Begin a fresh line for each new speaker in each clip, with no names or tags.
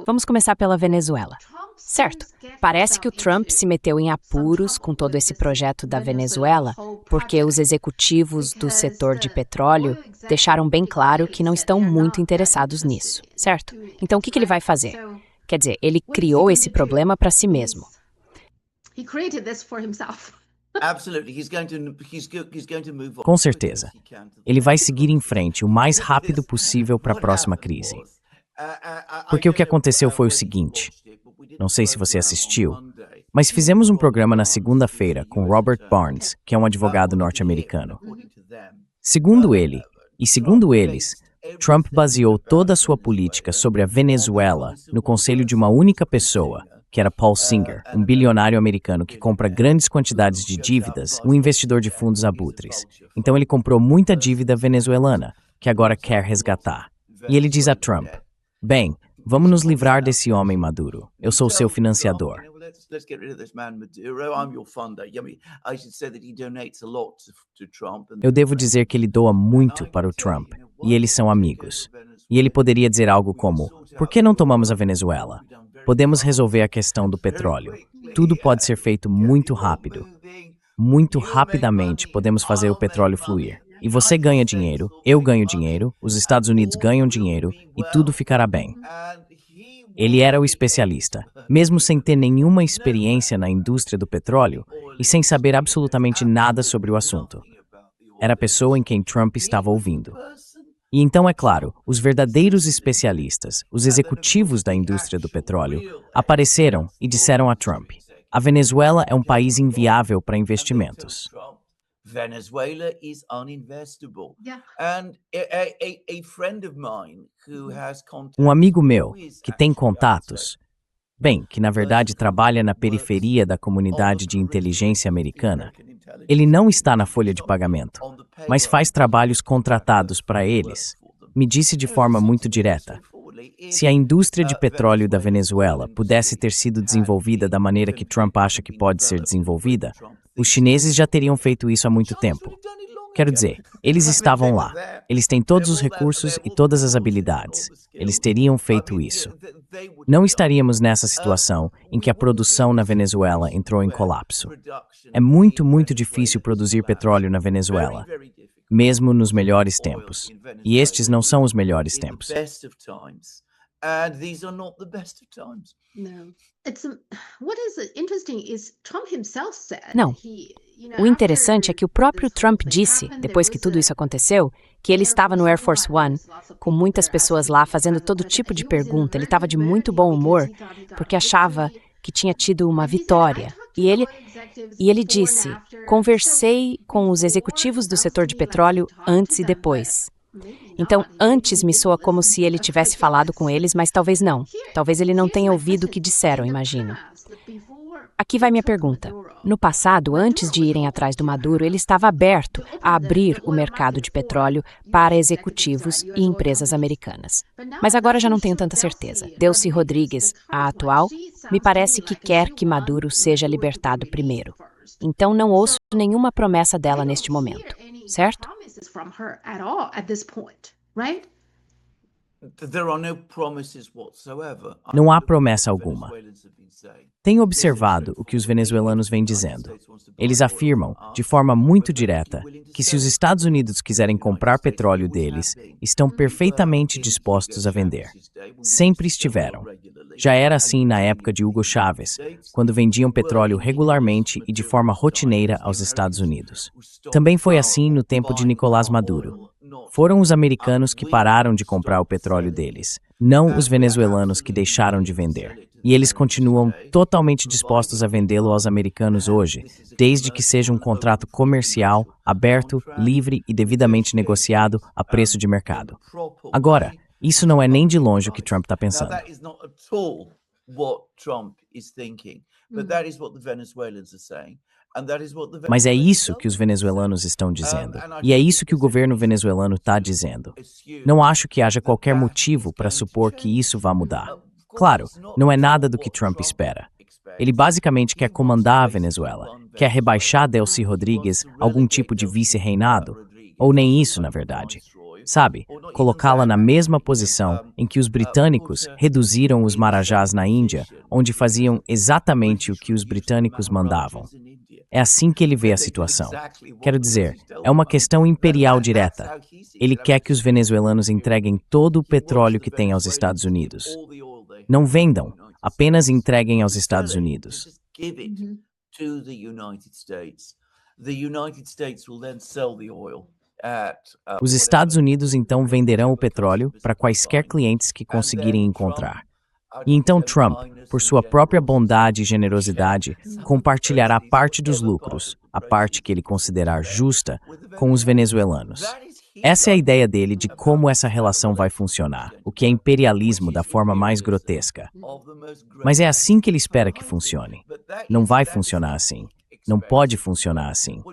Vamos começar pela Venezuela. Certo, parece que o Trump se meteu em apuros com todo esse projeto da Venezuela, porque os executivos do setor de petróleo deixaram bem claro que não estão muito interessados nisso, certo? Então o que ele vai fazer? Quer dizer, ele criou esse problema para si mesmo.
Com certeza. Ele vai seguir em frente o mais rápido possível para a próxima crise. Porque o que aconteceu foi o seguinte, não sei se você assistiu, mas fizemos um programa na segunda-feira com Robert Barnes, que é um advogado norte-americano. Segundo ele, e segundo eles, Trump baseou toda a sua política sobre a Venezuela no conselho de uma única pessoa, que era Paul Singer, um bilionário americano que compra grandes quantidades de dívidas, um investidor de fundos abutres. Então ele comprou muita dívida venezuelana, que agora quer resgatar. E ele diz a Trump, bem, vamos nos livrar desse homem Maduro. Eu sou seu financiador. Eu devo dizer que ele doa muito para o Trump, e eles são amigos. E ele poderia dizer algo como, por que não tomamos a Venezuela? Podemos resolver a questão do petróleo. Tudo pode ser feito muito rápido. Muito rapidamente podemos fazer o petróleo fluir. E você ganha dinheiro, eu ganho dinheiro, os Estados Unidos ganham dinheiro e tudo ficará bem. Ele era o especialista, mesmo sem ter nenhuma experiência na indústria do petróleo e sem saber absolutamente nada sobre o assunto. Era a pessoa em quem Trump estava ouvindo. E então, é claro, os verdadeiros especialistas, os executivos da indústria do petróleo, apareceram e disseram a Trump, a Venezuela é um país inviável para investimentos.
Venezuela is uninvestable. And a friend of mine who has contacts.
Um amigo meu que tem contatos, bem, que na verdade trabalha na periferia da comunidade de inteligência americana, ele não está na folha de pagamento, mas faz trabalhos contratados para eles, me disse de forma muito direta. Se a indústria de petróleo da Venezuela pudesse ter sido desenvolvida da maneira que Trump acha que pode ser desenvolvida, os chineses já teriam feito isso há muito tempo. Quero dizer, eles estavam lá. Eles têm todos os recursos e todas as habilidades. Eles teriam feito isso. Não estaríamos nessa situação em que a produção na Venezuela entrou em colapso. É muito, muito difícil produzir petróleo na Venezuela, mesmo nos melhores tempos. E estes não são os melhores tempos.
And these are not the best of times.
No. Não. O interessante é que o próprio Trump disse, depois que tudo isso aconteceu, que ele estava no Air Force One, com muitas pessoas lá fazendo todo tipo de pergunta. Ele estava de muito bom humor, porque achava que tinha tido uma vitória. E ele disse, conversei com os executivos do setor de petróleo antes e depois. Então, antes me soa como se ele tivesse falado com eles, mas talvez não. Talvez ele não tenha ouvido o que disseram, imagino. Aqui vai minha pergunta. No passado, antes de irem atrás do Maduro, ele estava aberto a abrir o mercado de petróleo para executivos e empresas americanas. Mas agora já não tenho tanta certeza. Delcy Rodrigues, a atual, me parece que quer que Maduro seja libertado primeiro. Então não ouço nenhuma promessa dela neste momento, certo?
Não há promessa alguma. Tenho observado o que os venezuelanos vêm dizendo. Eles afirmam, de forma muito direta, que se os Estados Unidos quiserem comprar petróleo deles, estão perfeitamente dispostos a vender. Sempre estiveram. Já era assim na época de Hugo Chávez, quando vendiam petróleo regularmente e de forma rotineira aos Estados Unidos. Também foi assim no tempo de Nicolás Maduro. Foram os americanos que pararam de comprar o petróleo deles, não os venezuelanos que deixaram de vender. E eles continuam totalmente dispostos a vendê-lo aos americanos hoje, desde que seja um contrato comercial, aberto, livre e devidamente negociado a preço de mercado. Agora, isso não é nem de longe o que Trump está pensando. Mas é isso que os venezuelanos estão dizendo. E é isso que o governo venezuelano está dizendo. Não acho que haja qualquer motivo para supor que isso vá mudar. Claro, não é nada do que Trump espera. Ele basicamente quer comandar a Venezuela, quer rebaixar Delcy Rodrigues a algum tipo de vice-reinado, ou nem isso, na verdade. Sabe, colocá-la na mesma posição em que os britânicos reduziram os marajás na Índia, onde faziam exatamente o que os britânicos mandavam. É assim que ele vê a situação. Quero dizer, é uma questão imperial direta. Ele quer que os venezuelanos entreguem todo o petróleo que têm aos Estados Unidos. Não vendam, apenas entreguem aos Estados Unidos. Os Estados Unidos então venderão o petróleo para quaisquer clientes que conseguirem encontrar. E então Trump, por sua própria bondade e generosidade, compartilhará parte dos lucros, a parte que ele considerar justa, com os venezuelanos. Essa é a ideia dele de como essa relação vai funcionar, o que é imperialismo da forma mais grotesca. Mas é assim que ele espera que funcione. Não vai funcionar assim. Não pode funcionar assim.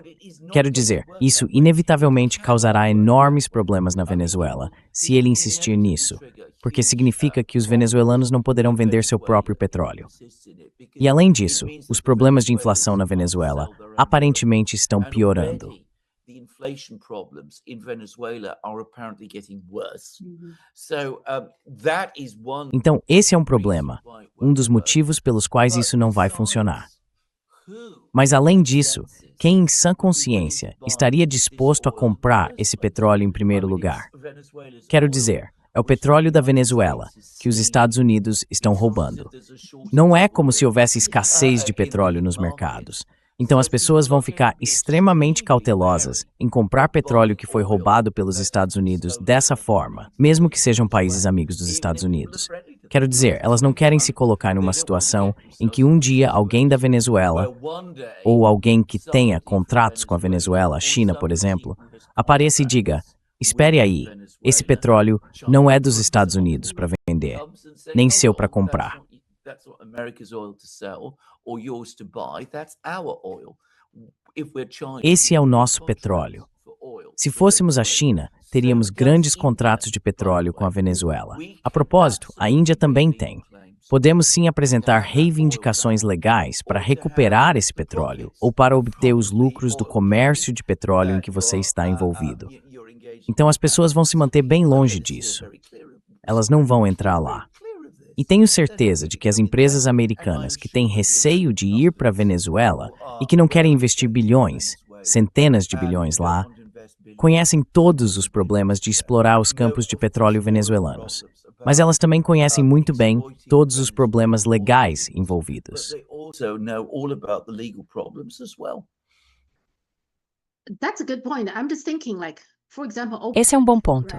Quero dizer, isso inevitavelmente causará enormes problemas na Venezuela, se ele insistir nisso, porque significa que os venezuelanos não poderão vender seu próprio petróleo. E além disso, os problemas de inflação na Venezuela aparentemente estão piorando. Então, esse é um problema, um dos motivos pelos quais isso não vai funcionar. Mas além disso, quem em sã consciência estaria disposto a comprar esse petróleo em primeiro lugar? Quero dizer, é o petróleo da Venezuela, que os Estados Unidos estão roubando. Não é como se houvesse escassez de petróleo nos mercados. Então as pessoas vão ficar extremamente cautelosas em comprar petróleo que foi roubado pelos Estados Unidos dessa forma, mesmo que sejam países amigos dos Estados Unidos. Quero dizer, elas não querem se colocar numa situação em que um dia alguém da Venezuela, ou alguém que tenha contratos com a Venezuela, a China, por exemplo, apareça e diga: espere aí, esse petróleo não é dos Estados Unidos para vender, nem seu para comprar. Esse é o nosso petróleo. Se fôssemos a China, teríamos grandes contratos de petróleo com a Venezuela. A propósito, a Índia também tem. Podemos sim apresentar reivindicações legais para recuperar esse petróleo ou para obter os lucros do comércio de petróleo em que você está envolvido. Então as pessoas vão se manter bem longe disso. Elas não vão entrar lá. E tenho certeza de que as empresas americanas que têm receio de ir para a Venezuela e que não querem investir bilhões, centenas de bilhões lá, conhecem todos os problemas de explorar os campos de petróleo venezuelanos. Mas elas também conhecem muito bem todos os problemas legais envolvidos.
Esse é um bom ponto.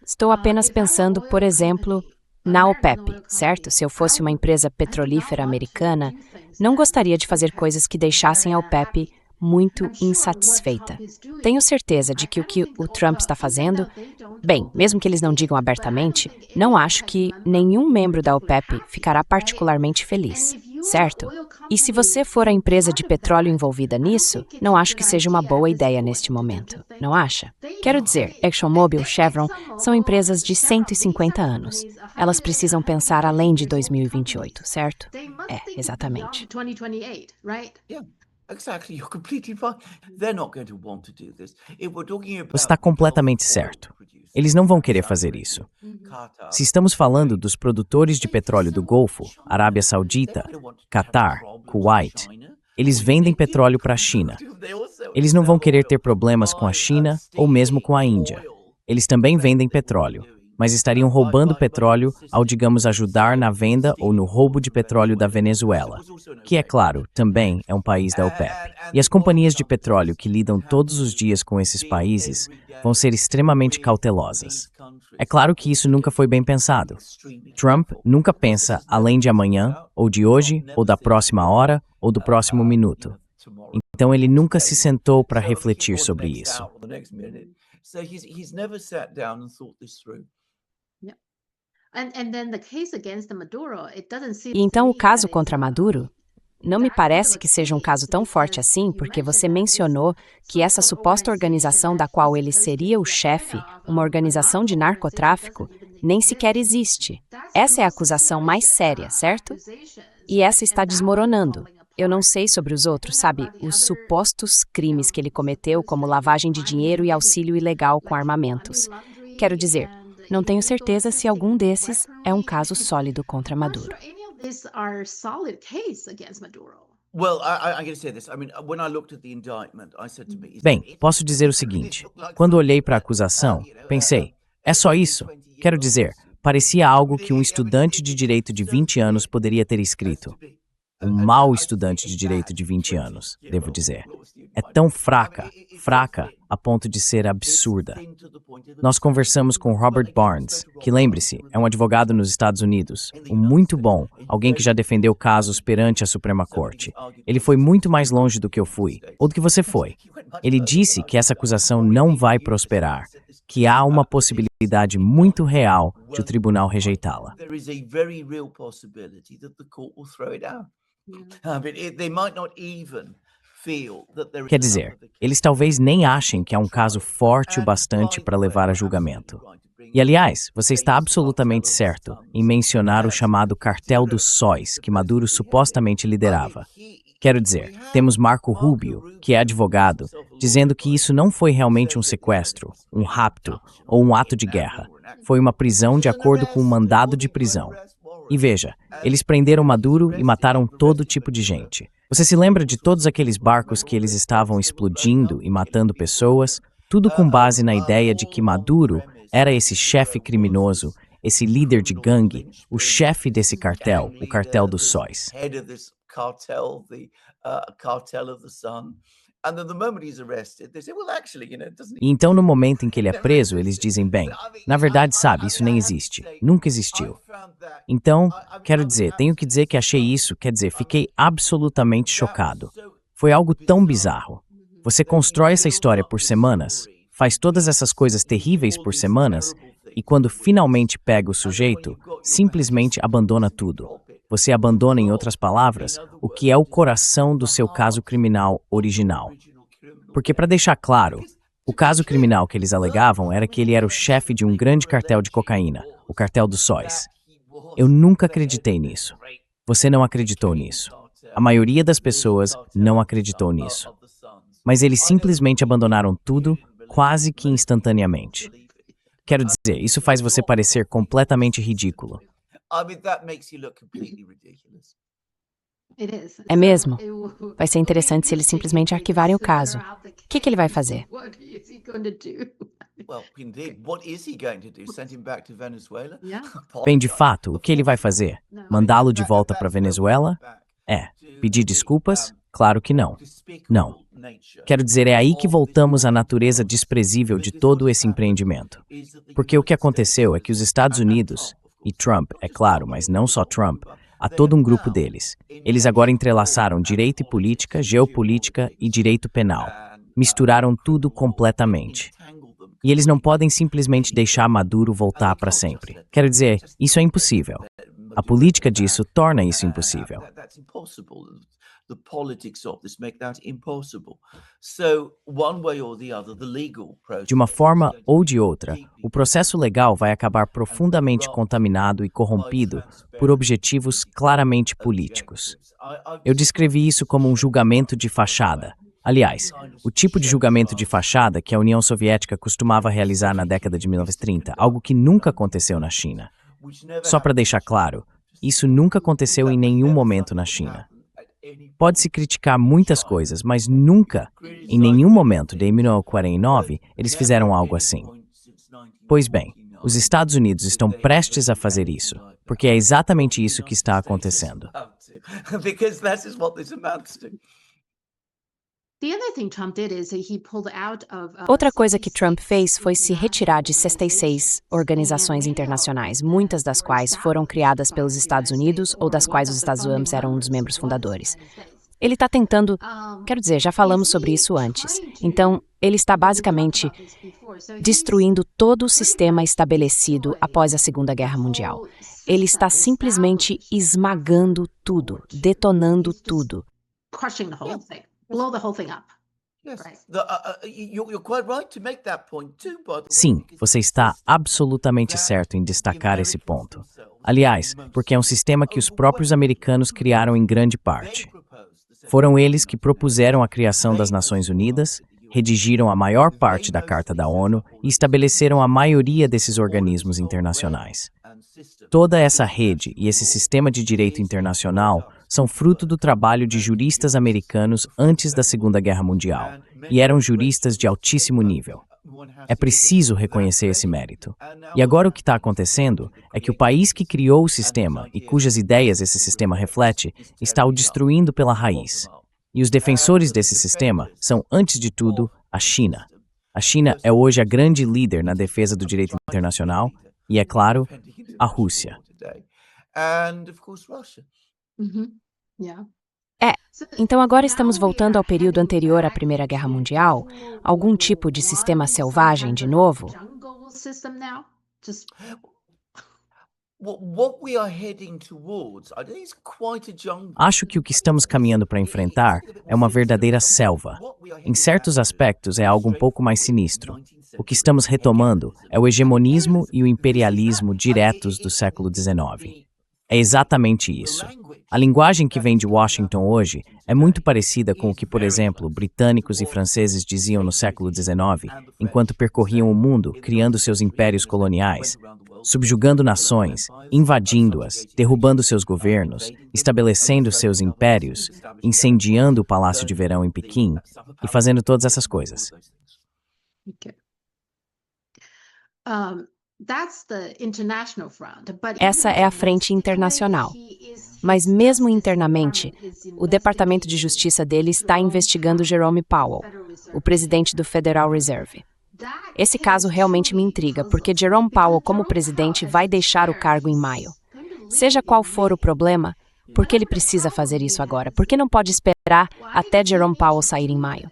Estou apenas pensando, por exemplo, na OPEP, certo? Se eu fosse uma empresa petrolífera americana, não gostaria de fazer coisas que deixassem a OPEP muito insatisfeita. Tenho certeza de que o Trump está fazendo, bem, mesmo que eles não digam abertamente, não acho que nenhum membro da OPEP ficará particularmente feliz, certo? E se você for a empresa de petróleo envolvida nisso, não acho que seja uma boa ideia neste momento, não acha? Quero dizer, ExxonMobil, Chevron são empresas de 150 anos. Elas precisam pensar além de 2028, certo? É, exatamente.
Você está completamente certo. Eles não vão querer fazer isso. Se estamos falando dos produtores de petróleo do Golfo, Arábia Saudita, Catar, Kuwait, eles vendem petróleo para a China. Eles não vão querer ter problemas com a China ou mesmo com a Índia. Eles também vendem petróleo, mas estariam roubando petróleo ao, digamos, ajudar na venda ou no roubo de petróleo da Venezuela, que, é claro, também é um país da OPEP. E as companhias de petróleo que lidam todos os dias com esses países vão ser extremamente cautelosas. É claro que isso nunca foi bem pensado. Trump nunca pensa além de amanhã, ou de hoje, ou da próxima hora, ou do próximo minuto. Então ele nunca se sentou para refletir sobre isso.
E então o caso contra Maduro? Não me parece que seja um caso tão forte assim, porque você mencionou que essa suposta organização da qual ele seria o chefe, uma organização de narcotráfico, nem sequer existe. Essa é a acusação mais séria, certo? E essa está desmoronando. Eu não sei sobre os outros, sabe? Os supostos crimes que ele cometeu, como lavagem de dinheiro e auxílio ilegal com armamentos. Quero dizer, não tenho certeza se algum desses é um caso sólido contra Maduro.
Bem, posso dizer o seguinte. Quando olhei para a acusação, pensei, é só isso? Quero dizer, parecia algo que um estudante de direito de 20 anos poderia ter escrito. Um mau estudante de direito de 20 anos, devo dizer. É tão fraca a ponto de ser absurda. Nós conversamos com Robert Barnes, que, lembre-se, é um advogado nos Estados Unidos, um muito bom, alguém que já defendeu casos perante a Suprema Corte. Ele foi muito mais longe do que eu fui, ou do que você foi. Ele disse que essa acusação não vai prosperar, que há uma possibilidade muito real de o tribunal rejeitá-la. Quer dizer, eles talvez nem achem que há um caso forte o bastante para levar a julgamento. E, aliás, você está absolutamente certo em mencionar o chamado cartel dos sóis que Maduro supostamente liderava. Quero dizer, temos Marco Rubio, que é advogado, dizendo que isso não foi realmente um sequestro, um rapto ou um ato de guerra. Foi uma prisão de acordo com um mandado de prisão. E veja, eles prenderam Maduro e mataram todo tipo de gente. Você se lembra de todos aqueles barcos que eles estavam explodindo e matando pessoas? Tudo com base na ideia de que Maduro era esse chefe criminoso, esse líder de gangue, o chefe desse cartel, o cartel dos sóis. E então, no momento em que ele é preso, eles dizem, bem, na verdade, sabe, isso nem existe, nunca existiu. Então, quero dizer, tenho que dizer que achei isso, quer dizer, fiquei absolutamente chocado. Foi algo tão bizarro. Você constrói essa história por semanas, faz todas essas coisas terríveis por semanas, e quando finalmente pega o sujeito, simplesmente abandona tudo. Você abandona, em outras palavras, o que é o coração do seu caso criminal original. Porque, para deixar claro, o caso criminal que eles alegavam era que ele era o chefe de um grande cartel de cocaína, o cartel dos sóis. Eu nunca acreditei nisso. Você não acreditou nisso. A maioria das pessoas não acreditou nisso. Mas eles simplesmente abandonaram tudo, quase que instantaneamente. Quero dizer, isso faz você parecer completamente ridículo.
É mesmo? Vai ser interessante se eles simplesmente arquivarem o caso. O que ele vai fazer?
Bem, de fato, o que ele vai fazer? Mandá-lo de volta para a Venezuela? Pedir desculpas? Claro que não. Não. Quero dizer, é aí que voltamos à natureza desprezível de todo esse empreendimento. Porque o que aconteceu é que os Estados Unidos, e Trump, é claro, mas não só Trump, há todo um grupo deles. Eles agora entrelaçaram direito e política, geopolítica e direito penal. Misturaram tudo completamente. E eles não podem simplesmente deixar Maduro voltar para sempre. Quero dizer, isso é impossível. A política disso torna isso impossível. De uma forma ou de outra, o processo legal vai acabar profundamente contaminado e corrompido por objetivos claramente políticos. Eu descrevi isso como um julgamento de fachada. Aliás, o tipo de julgamento de fachada que a União Soviética costumava realizar na década de 1930, algo que nunca aconteceu na China. Só para deixar claro, isso nunca aconteceu em nenhum momento na China. Pode-se criticar muitas coisas, mas nunca, em nenhum momento de 1949, eles fizeram algo assim. Pois bem, os Estados Unidos estão prestes a fazer isso, porque é exatamente isso que está acontecendo.
Outra coisa que Trump fez foi se retirar de 66 organizações internacionais, muitas das quais foram criadas pelos Estados Unidos ou das quais os Estados Unidos eram um dos membros fundadores. Ele está tentando, quero dizer, já falamos sobre isso antes. Então, ele está basicamente destruindo todo o sistema estabelecido após a Segunda Guerra Mundial. Ele está simplesmente esmagando tudo, detonando tudo.
Sim, você está absolutamente certo em destacar esse ponto. Aliás, porque é um sistema que os próprios americanos criaram em grande parte. Foram eles que propuseram a criação das Nações Unidas redigiram a maior parte da Carta da ONU e estabeleceram a maioria desses organismos internacionais. Toda essa rede e esse sistema de direito internacional são fruto do trabalho de juristas americanos antes da Segunda Guerra Mundial, e eram juristas de altíssimo nível. É preciso reconhecer esse mérito. E agora o que está acontecendo é que o país que criou o sistema e cujas ideias esse sistema reflete, está o destruindo pela raiz. E os defensores desse sistema são, antes de tudo, a China. A China é hoje a grande líder na defesa do direito internacional e, é claro, a Rússia.
Então agora estamos voltando ao período anterior à Primeira Guerra Mundial? Algum tipo de sistema selvagem de novo?
Acho que o que estamos caminhando para enfrentar é uma verdadeira selva. Em certos aspectos é algo um pouco mais sinistro. O que estamos retomando é o hegemonismo e o imperialismo diretos do século XIX. É exatamente isso. A linguagem que vem de Washington hoje é muito parecida com o que, por exemplo, britânicos e franceses diziam no século XIX, enquanto percorriam o mundo criando seus impérios coloniais, subjugando nações, invadindo-as, derrubando seus governos, estabelecendo seus impérios, incendiando o Palácio de Verão em Pequim e fazendo todas essas coisas.
Essa é a frente internacional. Mas mesmo internamente, o Departamento de Justiça dele está investigando Jerome Powell, o presidente do Federal Reserve. Esse caso realmente me intriga, porque Jerome Powell, como presidente, vai deixar o cargo em maio. Seja qual for o problema, por que ele precisa fazer isso agora? Por que não pode esperar até Jerome Powell sair em maio?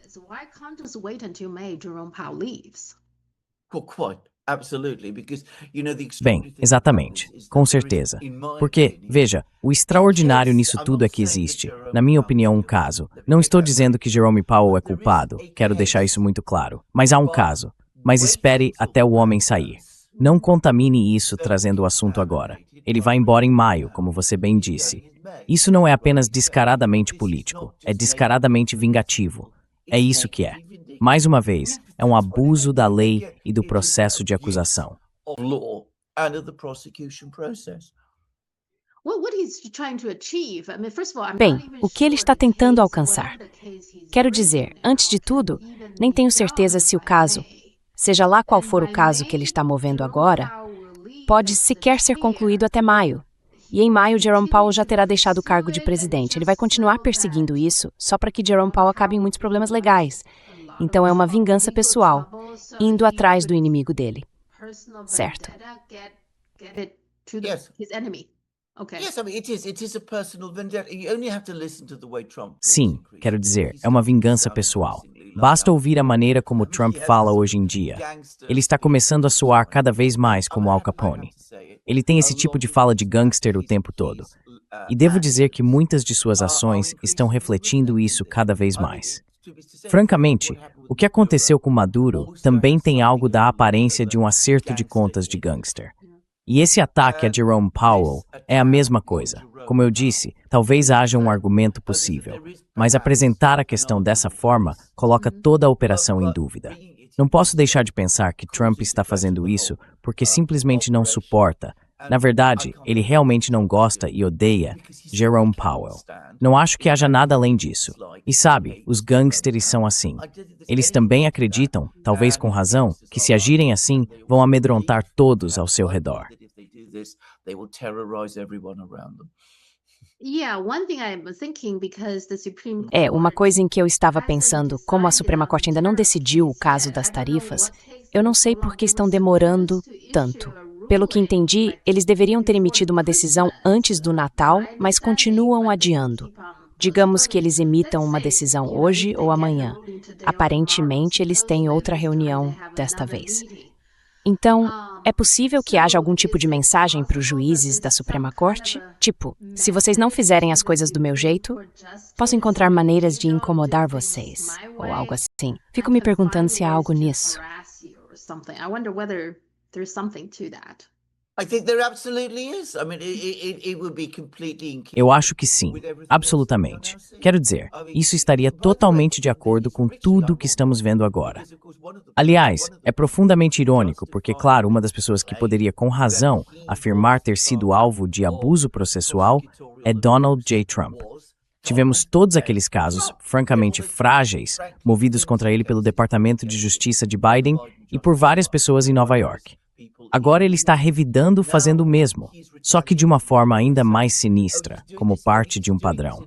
Bem, exatamente, com certeza. Porque, veja, o extraordinário nisso tudo é que existe, na minha opinião, um caso. Não estou dizendo que Jerome Powell é culpado, quero deixar isso muito claro. Mas há um caso. Mas espere até o homem sair. Não contamine isso trazendo o assunto agora. Ele vai embora em maio, como você bem disse. Isso não é apenas descaradamente político, é descaradamente vingativo. É isso que é. Mais uma vez, é um abuso da lei e do processo de acusação.
Bem, o que ele está tentando alcançar? Quero dizer, antes de tudo, nem tenho certeza se o caso, seja lá qual for o caso que ele está movendo agora, pode sequer ser concluído até maio. E em maio, Jerome Powell já terá deixado o cargo de presidente. Ele vai continuar perseguindo isso só para que Jerome Powell acabe em muitos problemas legais. Então é uma vingança pessoal, indo atrás do inimigo dele. Certo.
Sim, quero dizer, é uma vingança pessoal. Basta ouvir a maneira como Trump fala hoje em dia. Ele está começando a soar cada vez mais como Al Capone. Ele tem esse tipo de fala de gangster o tempo todo. E devo dizer que muitas de suas ações estão refletindo isso cada vez mais. Francamente, o que aconteceu com Maduro também tem algo da aparência de um acerto de contas de gangster. E esse ataque a Jerome Powell é a mesma coisa. Como eu disse, talvez haja um argumento possível, mas apresentar a questão dessa forma coloca toda a operação em dúvida. Não posso deixar de pensar que Trump está fazendo isso porque simplesmente não suporta. Na verdade, ele realmente não gosta e odeia Jerome Powell. Não acho que haja nada além disso. E sabe, os gangsters são assim. Eles também acreditam, talvez com razão, que se agirem assim, vão amedrontar todos ao seu redor.
Uma coisa em que eu estava pensando, como a Suprema Corte ainda não decidiu o caso das tarifas, eu não sei por que estão demorando tanto. Pelo que entendi, eles deveriam ter emitido uma decisão antes do Natal, mas continuam adiando. Digamos que eles emitam uma decisão hoje ou amanhã. Aparentemente, eles têm outra reunião desta vez. Então, é possível que haja algum tipo de mensagem para os juízes da Suprema Corte? Tipo, se vocês não fizerem as coisas do meu jeito, posso encontrar maneiras de incomodar vocês, ou algo assim. Fico me perguntando se há algo nisso.
Eu acho que sim, absolutamente. Quero dizer, isso estaria totalmente de acordo com tudo o que estamos vendo agora. Aliás, é profundamente irônico porque, claro, uma das pessoas que poderia com razão afirmar ter sido alvo de abuso processual é Donald J. Trump. Tivemos todos aqueles casos, francamente frágeis, movidos contra ele pelo Departamento de Justiça de Biden e por várias pessoas em Nova York. Agora ele está revidando fazendo o mesmo, só que de uma forma ainda mais sinistra, como parte de um padrão.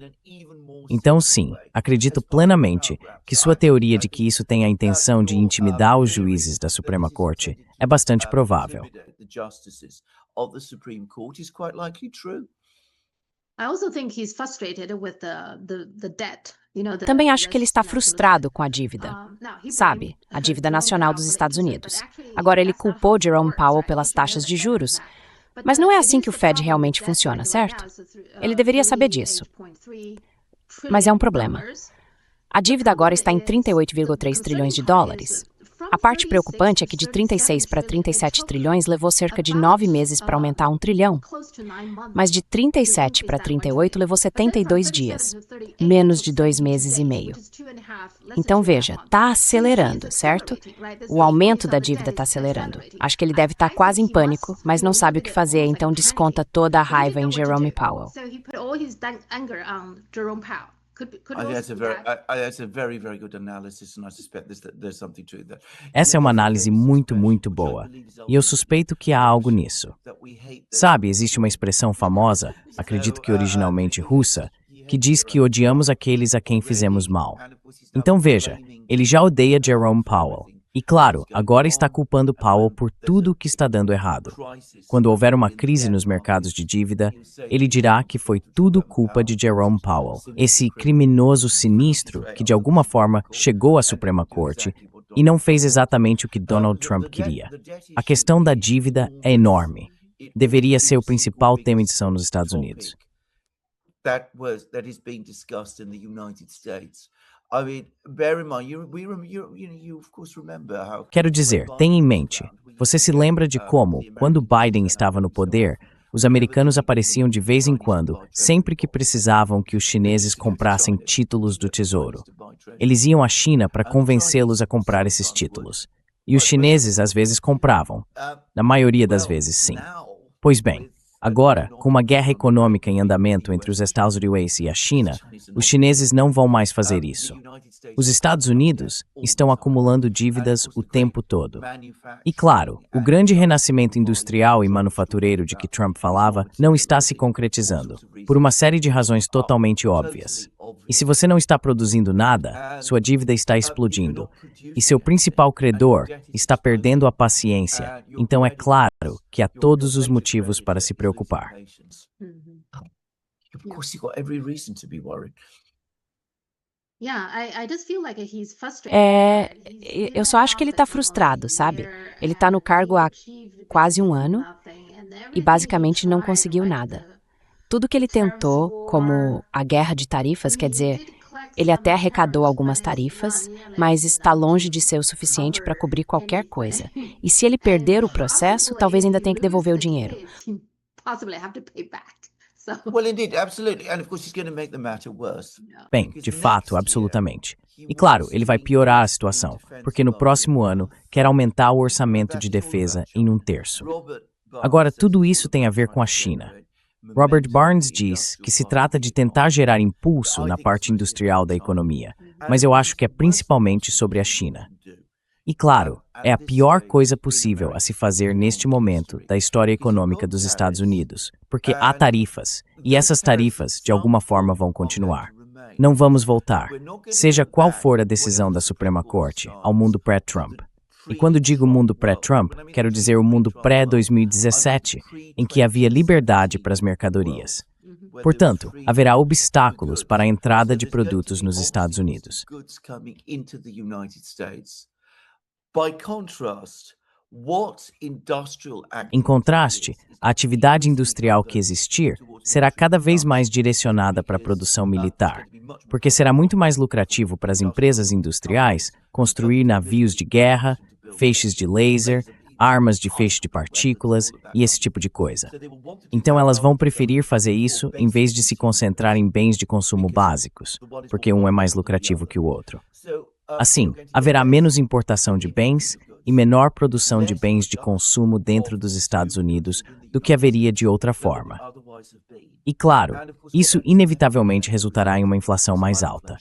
Então, sim, acredito plenamente que sua teoria de que isso tem a intenção de intimidar os juízes da Suprema Corte é bastante provável.
Também acho que ele está frustrado com a dívida. Sabe, a dívida nacional dos Estados Unidos. Agora ele culpou Jerome Powell pelas taxas de juros. Mas não é assim que o Fed realmente funciona, certo? Ele deveria saber disso. Mas é um problema. A dívida agora está em 38,3 trilhões de dólares. A parte preocupante é que de 36 para 37 trilhões levou cerca de 9 meses para aumentar 1 trilhão. Mas de 37 para 38 levou 72 dias, menos de 2 meses e meio. Então veja, está acelerando, certo? O aumento da dívida está acelerando. Acho que ele deve estar quase em pânico, mas não sabe o que fazer, então desconta toda a raiva em Jerome Powell.
Essa é uma análise muito, muito boa, e eu suspeito que há algo nisso. Sabe, existe uma expressão famosa, acredito que originalmente russa, que diz que odiamos aqueles a quem fizemos mal. Então veja, ele já odeia Jerome Powell. E claro, agora está culpando Powell por tudo o que está dando errado. Quando houver uma crise nos mercados de dívida, ele dirá que foi tudo culpa de Jerome Powell, esse criminoso sinistro que de alguma forma chegou à Suprema Corte e não fez exatamente o que Donald Trump queria. A questão da dívida é enorme. Deveria ser o principal tema em discussão nos Estados Unidos. Quero dizer, tenha em mente, você se lembra de como, quando Biden estava no poder, os americanos apareciam de vez em quando, sempre que precisavam que os chineses comprassem títulos do Tesouro. Eles iam à China para convencê-los a comprar esses títulos. E os chineses às vezes compravam. Na maioria das vezes, sim. Pois bem, agora, com uma guerra econômica em andamento entre os Estados Unidos e a China, os chineses não vão mais fazer isso. Os Estados Unidos estão acumulando dívidas o tempo todo. E claro, o grande renascimento industrial e manufatureiro de que Trump falava não está se concretizando, por uma série de razões totalmente óbvias. E se você não está produzindo nada, sua dívida está explodindo. E seu principal credor está perdendo a paciência. Então é claro que há todos os motivos para se preocupar.
Eu só acho que ele está frustrado, sabe? Ele está no cargo há quase um ano e basicamente não conseguiu nada. Tudo que ele tentou, como a guerra de tarifas, quer dizer, ele até arrecadou algumas tarifas, mas está longe de ser o suficiente para cobrir qualquer coisa. E se ele perder o processo, talvez ainda tenha que devolver o dinheiro.
Bem, de fato, absolutamente. E claro, ele vai piorar a situação, porque no próximo ano quer aumentar o orçamento de defesa em 1/3. Agora, tudo isso tem a ver com a China. Robert Barnes diz que se trata de tentar gerar impulso na parte industrial da economia, mas eu acho que é principalmente sobre a China. E claro, é a pior coisa possível a se fazer neste momento da história econômica dos Estados Unidos, porque há tarifas, e essas tarifas, de alguma forma, vão continuar. Não vamos voltar, seja qual for a decisão da Suprema Corte, ao mundo pré-Trump. E quando digo mundo pré-Trump, quero dizer o mundo pré-2017, em que havia liberdade para as mercadorias. Portanto, haverá obstáculos para a entrada de produtos nos Estados Unidos. Em contraste, a atividade industrial que existir será cada vez mais direcionada para a produção militar, porque será muito mais lucrativo para as empresas industriais construir navios de guerra, feixes de laser, armas de feixe de partículas e esse tipo de coisa. Então elas vão preferir fazer isso em vez de se concentrar em bens de consumo básicos, porque um é mais lucrativo que o outro. Assim, haverá menos importação de bens e menor produção de bens de consumo dentro dos Estados Unidos do que haveria de outra forma. E claro, isso inevitavelmente resultará em uma inflação mais alta.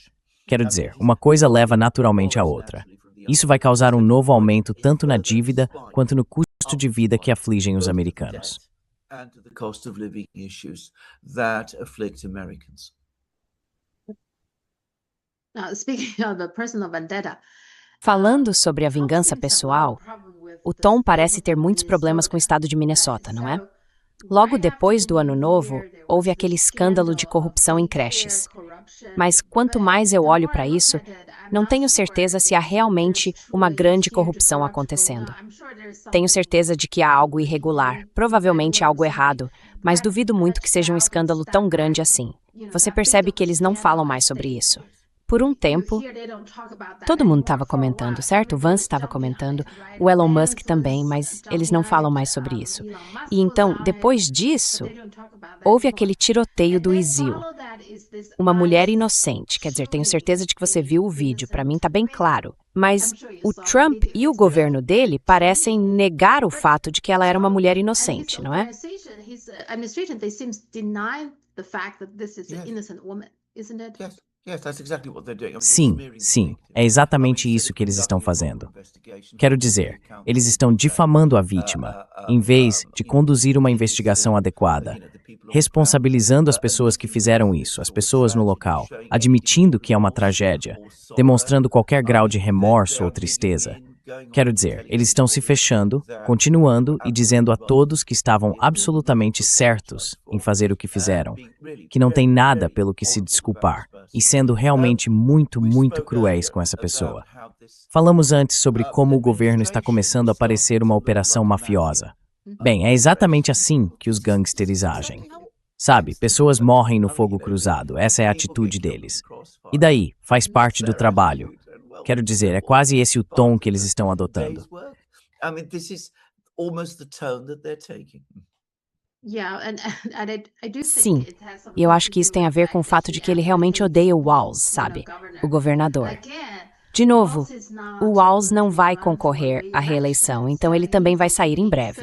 Quero dizer, uma coisa leva naturalmente à outra. Isso vai causar um novo aumento tanto na dívida quanto no custo de vida que afligem os americanos.
Falando sobre a vingança pessoal, o Tom parece ter muitos problemas com o estado de Minnesota, não é? Logo depois do Ano Novo, houve aquele escândalo de corrupção em creches. Mas quanto mais eu olho para isso, não tenho certeza se há realmente uma grande corrupção acontecendo. Tenho certeza de que há algo irregular, provavelmente algo errado, mas duvido muito que seja um escândalo tão grande assim. Você percebe que eles não falam mais sobre isso. Por um tempo, todo mundo estava comentando, certo? O Vance estava comentando, o Elon Musk também, mas eles não falam mais sobre isso. E então, depois disso, houve aquele tiroteio do Izil. Uma mulher inocente, quer dizer, tenho certeza de que você viu o vídeo, para mim está bem claro. Mas o Trump e o governo dele parecem negar o fato de que ela era uma mulher inocente, não é?
Sim, é exatamente isso que eles estão fazendo. Quero dizer, eles estão difamando a vítima, em vez de conduzir uma investigação adequada, responsabilizando as pessoas que fizeram isso, as pessoas no local, admitindo que é uma tragédia, demonstrando qualquer grau de remorso ou tristeza. Quero dizer, eles estão se fechando, continuando e dizendo a todos que estavam absolutamente certos em fazer o que fizeram, que não tem nada pelo que se desculpar, e sendo realmente muito cruéis com essa pessoa. Falamos antes sobre como o governo está começando a parecer uma operação mafiosa. Bem, é exatamente assim que os gangsters agem. Sabe, pessoas morrem no fogo cruzado, essa é a atitude deles. E daí, faz parte do trabalho. Quero dizer, é quase esse o tom que eles estão adotando.
Sim, e eu acho que isso tem a ver com o fato de que ele realmente odeia o Walz, sabe? O governador. De novo, o Walz não vai concorrer à reeleição, então ele também vai sair em breve.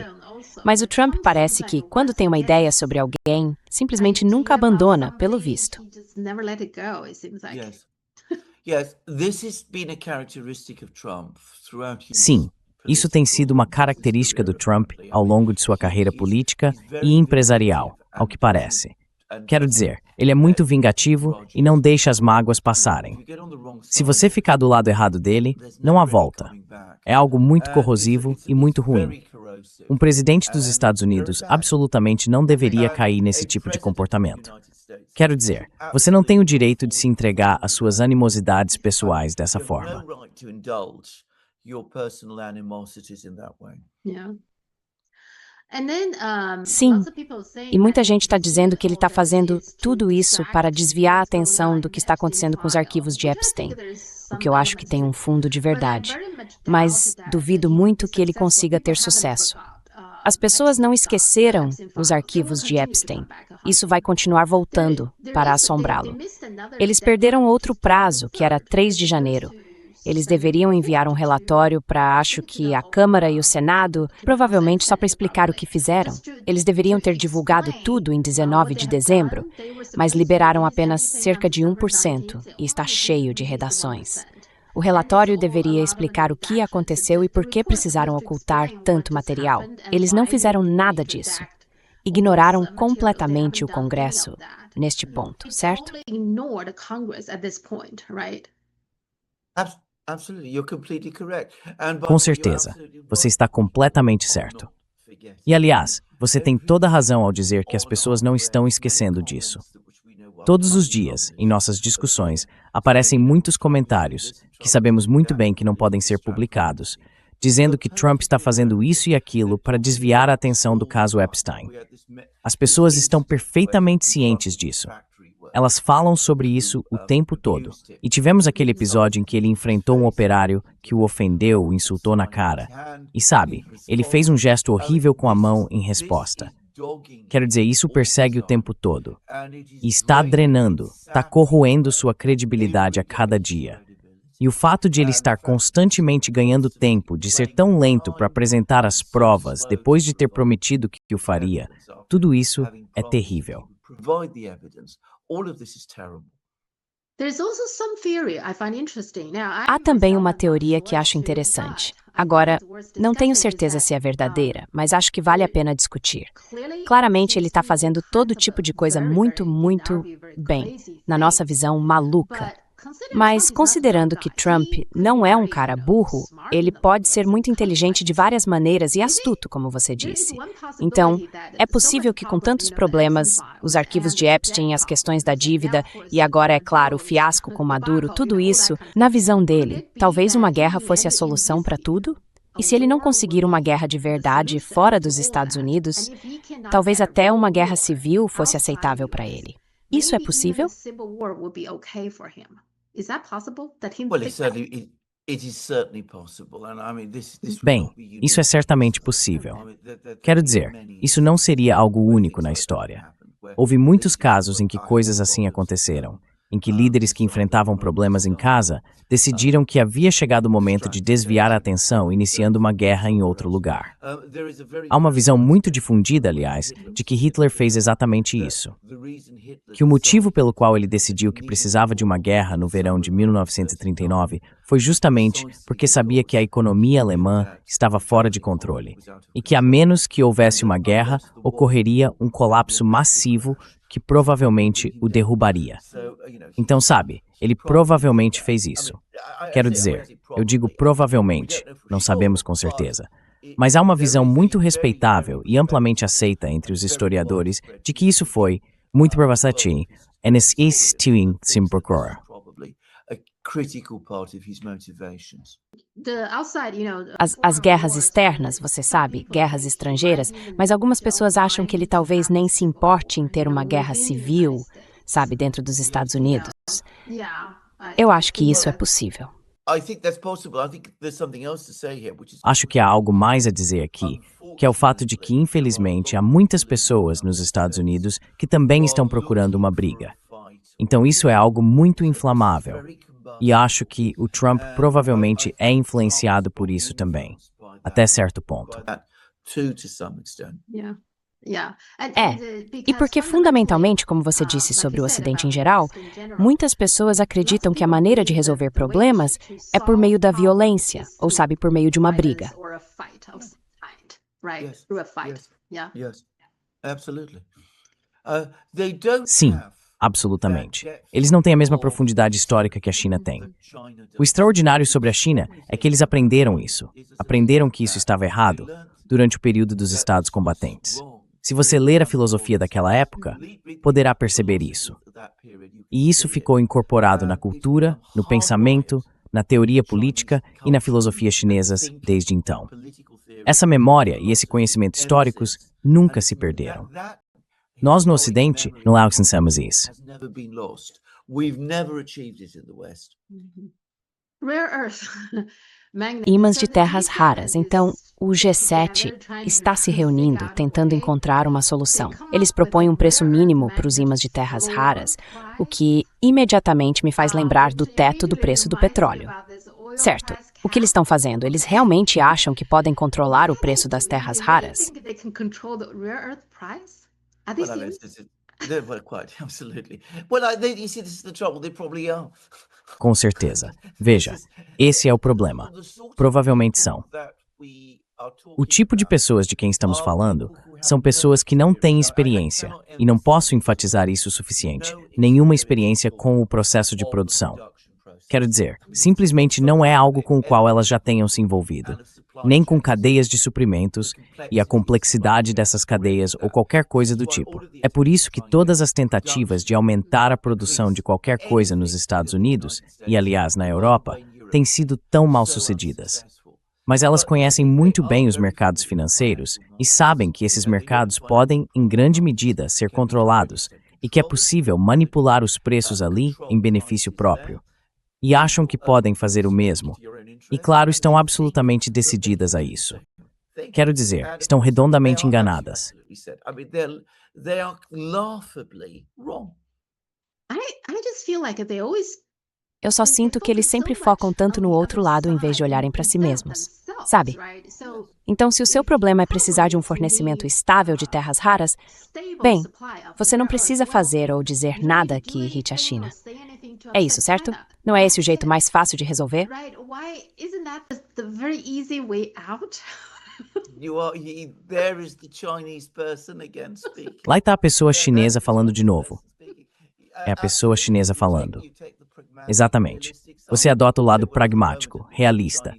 Mas o Trump parece que, quando tem uma ideia sobre alguém, simplesmente nunca abandona, pelo visto.
Sim, isso tem sido uma característica do Trump ao longo de sua carreira política e empresarial, ao que parece. Quero dizer, ele é muito vingativo e não deixa as mágoas passarem. Se você ficar do lado errado dele, não há volta. É algo muito corrosivo e muito ruim. Um presidente dos Estados Unidos absolutamente não deveria cair nesse tipo de comportamento. Quero dizer, você não tem o direito de se entregar às suas animosidades pessoais dessa forma.
Sim, e muita gente está dizendo que ele está fazendo tudo isso para desviar a atenção do que está acontecendo com os arquivos de Epstein, o que eu acho que tem um fundo de verdade, mas duvido muito que ele consiga ter sucesso. As pessoas não esqueceram os arquivos de Epstein. Isso vai continuar voltando para assombrá-lo. Eles perderam outro prazo, que era 3 de janeiro. Eles deveriam enviar um relatório para, acho que, a Câmara e o Senado, provavelmente só para explicar o que fizeram. Eles deveriam ter divulgado tudo em 19 de dezembro, mas liberaram apenas cerca de 1% e está cheio de redações. O relatório deveria explicar o que aconteceu e por que precisaram ocultar tanto material. Eles não fizeram nada disso. Ignoraram completamente o Congresso neste ponto, certo?
Com certeza, você está completamente certo. E, aliás, você tem toda a razão ao dizer que as pessoas não estão esquecendo disso. Todos os dias, em nossas discussões, aparecem muitos comentários, que sabemos muito bem que não podem ser publicados, dizendo que Trump está fazendo isso e aquilo para desviar a atenção do caso Epstein. As pessoas estão perfeitamente cientes disso. Elas falam sobre isso o tempo todo. E tivemos aquele episódio em que ele enfrentou um operário que o ofendeu, o insultou na cara. E sabe, ele fez um gesto horrível com a mão em resposta. Quero dizer, isso persegue o tempo todo. E está drenando, está corroendo sua credibilidade a cada dia. E o fato de ele estar constantemente ganhando tempo, de ser tão lento para apresentar as provas depois de ter prometido que o faria, tudo isso é terrível.
Há também uma teoria que acho interessante. Agora, não tenho certeza se é verdadeira, mas acho que vale a pena discutir. Claramente, ele está fazendo todo tipo de coisa muito, muito bem, na nossa visão, maluca. Mas, considerando que Trump não é um cara burro, ele pode ser muito inteligente de várias maneiras e astuto, como você disse. Então, é possível que com tantos problemas, os arquivos de Epstein, as questões da dívida e agora, é claro, o fiasco com Maduro, tudo isso, na visão dele, talvez uma guerra fosse a solução para tudo? E se ele não conseguir uma guerra de verdade fora dos Estados Unidos, talvez até uma guerra civil fosse aceitável para ele. Isso é possível?
Bem, isso é certamente possível. Quero dizer, isso não seria algo único na história. Houve muitos casos em que coisas assim aconteceram, em que líderes que enfrentavam problemas em casa decidiram que havia chegado o momento de desviar a atenção, iniciando uma guerra em outro lugar. Há uma visão muito difundida, aliás, de que Hitler fez exatamente isso. Que o motivo pelo qual ele decidiu que precisava de uma guerra no verão de 1939 foi justamente porque sabia que a economia alemã estava fora de controle e que, a menos que houvesse uma guerra, ocorreria um colapso massivo que provavelmente o derrubaria. Então, sabe, ele provavelmente fez isso. Quero dizer, eu digo provavelmente, não sabemos com certeza. Mas há uma visão muito respeitável e amplamente aceita entre os historiadores de que isso foi, muito provavelmente, sim procura.
As guerras externas, você sabe, guerras estrangeiras, mas algumas pessoas acham que ele talvez nem se importe em ter uma guerra civil, sabe, dentro dos Estados Unidos. Eu acho que isso é possível.
Acho que há algo mais a dizer aqui, que é o fato de que, infelizmente, há muitas pessoas nos Estados Unidos que também estão procurando uma briga. Então isso é algo muito inflamável. E acho que o Trump provavelmente é influenciado por isso também, até certo ponto.
E porque fundamentalmente, como você disse sobre o Ocidente em geral, muitas pessoas acreditam que a maneira de resolver problemas é por meio da violência, ou sabe, por meio de uma briga.
Sim, absolutamente. Eles não têm a mesma profundidade histórica que a China tem. O extraordinário sobre a China é que eles aprenderam isso. Aprenderam que isso estava errado durante o período dos estados combatentes. Se você ler a filosofia daquela época, poderá perceber isso. E isso ficou incorporado na cultura, no pensamento, na teoria política e na filosofia chinesas desde então. Essa memória e esse conhecimento históricos nunca se perderam. Nós, no Ocidente, não alcançamos isso.
Ímãs de terras raras. Então, o G7 está se reunindo, tentando encontrar uma solução. Eles propõem um preço mínimo para os ímãs de terras raras, o que imediatamente me faz lembrar do teto do preço do petróleo. Certo. O que eles estão fazendo? Eles realmente acham que podem controlar o preço das terras raras?
Com certeza. Veja, esse é o problema. Provavelmente são. O tipo de pessoas de quem estamos falando são pessoas que não têm experiência, e não posso enfatizar isso o suficiente, nenhuma experiência com o processo de produção. Quero dizer, simplesmente não é algo com o qual elas já tenham se envolvido, nem com cadeias de suprimentos e a complexidade dessas cadeias ou qualquer coisa do tipo. É por isso que todas as tentativas de aumentar a produção de qualquer coisa nos Estados Unidos, e aliás na Europa, têm sido tão mal sucedidas. Mas elas conhecem muito bem os mercados financeiros e sabem que esses mercados podem, em grande medida, ser controlados, e que é possível manipular os preços ali em benefício próprio. E acham que podem fazer o mesmo. E claro, estão absolutamente decididas a isso. Quero dizer, estão redondamente enganadas.
Eu só sinto que eles sempre focam tanto no outro lado em vez de olharem para si mesmos, sabe? Então, se o seu problema é precisar de um fornecimento estável de terras raras, bem, você não precisa fazer ou dizer nada que irrite a China. É isso, certo? Não é esse o jeito mais fácil de resolver?
Lá está a pessoa chinesa falando de novo. É a pessoa chinesa falando. Exatamente. Você adota o lado pragmático, realista.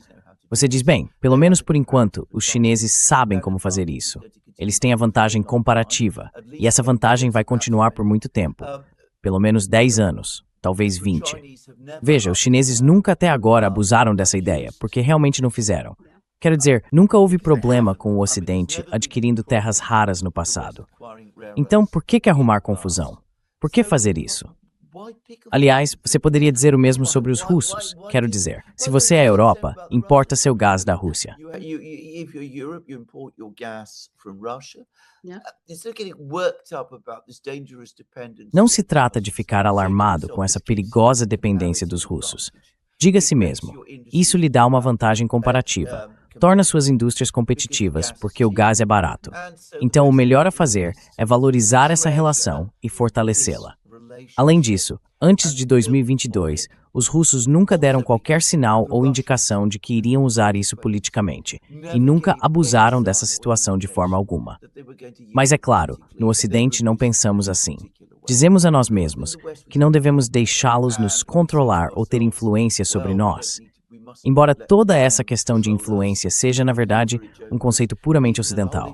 Você diz, bem, pelo menos por enquanto, os chineses sabem como fazer isso. Eles têm a vantagem comparativa, e essa vantagem vai continuar por muito tempo. Pelo menos 10 anos, talvez 20. Veja, os chineses nunca até agora abusaram dessa ideia, porque realmente não fizeram. Quero dizer, nunca houve problema com o Ocidente adquirindo terras raras no passado. Então, por que arrumar confusão? Por que fazer isso? Aliás, você poderia dizer o mesmo sobre os russos. Quero dizer, se você é a Europa, importa seu gás da Rússia. Não se trata de ficar alarmado com essa perigosa dependência dos russos. Diga a si mesmo, isso lhe dá uma vantagem comparativa. Torna suas indústrias competitivas, porque o gás é barato. Então, o melhor a fazer é valorizar essa relação e fortalecê-la. Além disso, antes de 2022, os russos nunca deram qualquer sinal ou indicação de que iriam usar isso politicamente, e nunca abusaram dessa situação de forma alguma. Mas é claro, no Ocidente não pensamos assim. Dizemos a nós mesmos que não devemos deixá-los nos controlar ou ter influência sobre nós. Embora toda essa questão de influência seja, na verdade, um conceito puramente ocidental.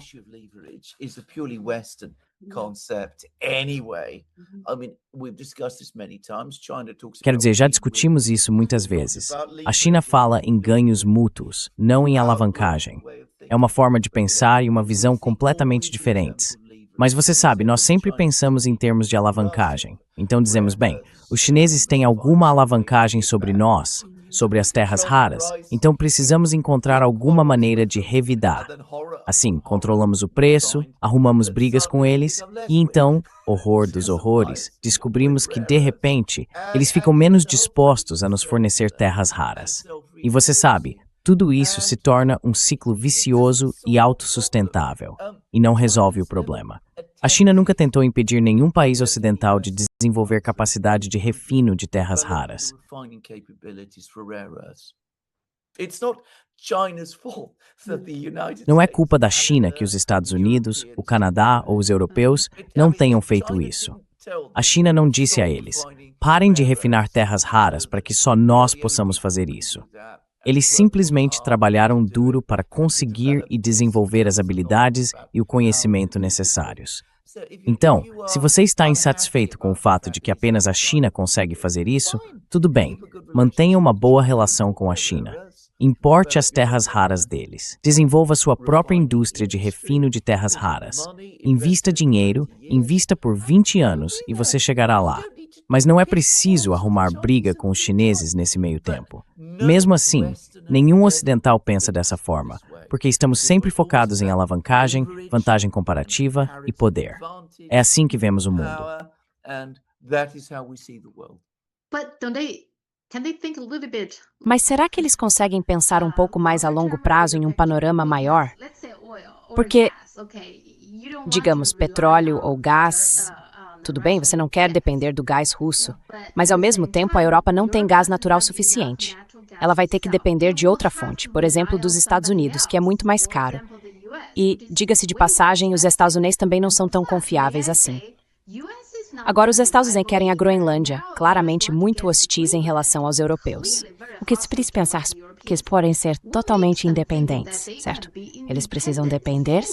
Quero dizer, já discutimos isso muitas vezes. A China fala em ganhos mútuos, não em alavancagem. É uma forma de pensar e uma visão completamente diferentes. Mas você sabe, nós sempre pensamos em termos de alavancagem. Então dizemos, bem, os chineses têm alguma alavancagem sobre nós, sobre as terras raras, então precisamos encontrar alguma maneira de revidar. Assim, controlamos o preço, arrumamos brigas com eles, e então, horror dos horrores, descobrimos que, de repente, eles ficam menos dispostos a nos fornecer terras raras. E você sabe, tudo isso se torna um ciclo vicioso e autossustentável, e não resolve o problema. A China nunca tentou impedir nenhum país ocidental de desenvolver capacidade de refino de terras raras. Não é culpa da China que os Estados Unidos, o Canadá ou os europeus não tenham feito isso. A China não disse a eles, parem de refinar terras raras para que só nós possamos fazer isso. Eles simplesmente trabalharam duro para conseguir e desenvolver as habilidades e o conhecimento necessários. Então, se você está insatisfeito com o fato de que apenas a China consegue fazer isso, tudo bem, mantenha uma boa relação com a China. Importe as terras raras deles. Desenvolva sua própria indústria de refino de terras raras. Invista dinheiro, invista por 20 anos e você chegará lá. Mas não é preciso arrumar briga com os chineses nesse meio tempo. Mesmo assim, nenhum ocidental pensa dessa forma, porque estamos sempre focados em alavancagem, vantagem comparativa e poder. É assim que vemos o mundo.
Mas será que eles conseguem pensar um pouco mais a longo prazo em um panorama maior? Porque, digamos, petróleo ou gás... Tudo bem, você não quer depender do gás russo, mas ao mesmo tempo a Europa não tem gás natural suficiente. Ela vai ter que depender de outra fonte, por exemplo, dos Estados Unidos, que é muito mais caro. E, diga-se de passagem, os Estados Unidos também não são tão confiáveis assim. Agora, os Estados Unidos querem a Groenlândia, claramente muito hostis em relação aos europeus. O que se precisa pensar que eles podem ser totalmente independentes, certo? Eles precisam depender.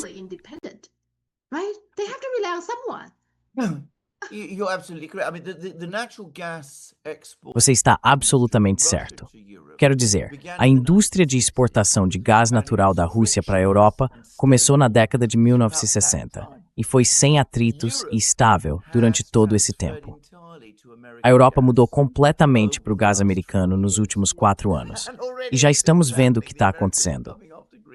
Você está absolutamente certo. Quero dizer, a indústria de exportação de gás natural da Rússia para a Europa começou na década de 1960. e foi sem atritos e estável durante todo esse tempo. A Europa mudou completamente para o gás americano nos últimos 4 anos, e já estamos vendo o que está acontecendo.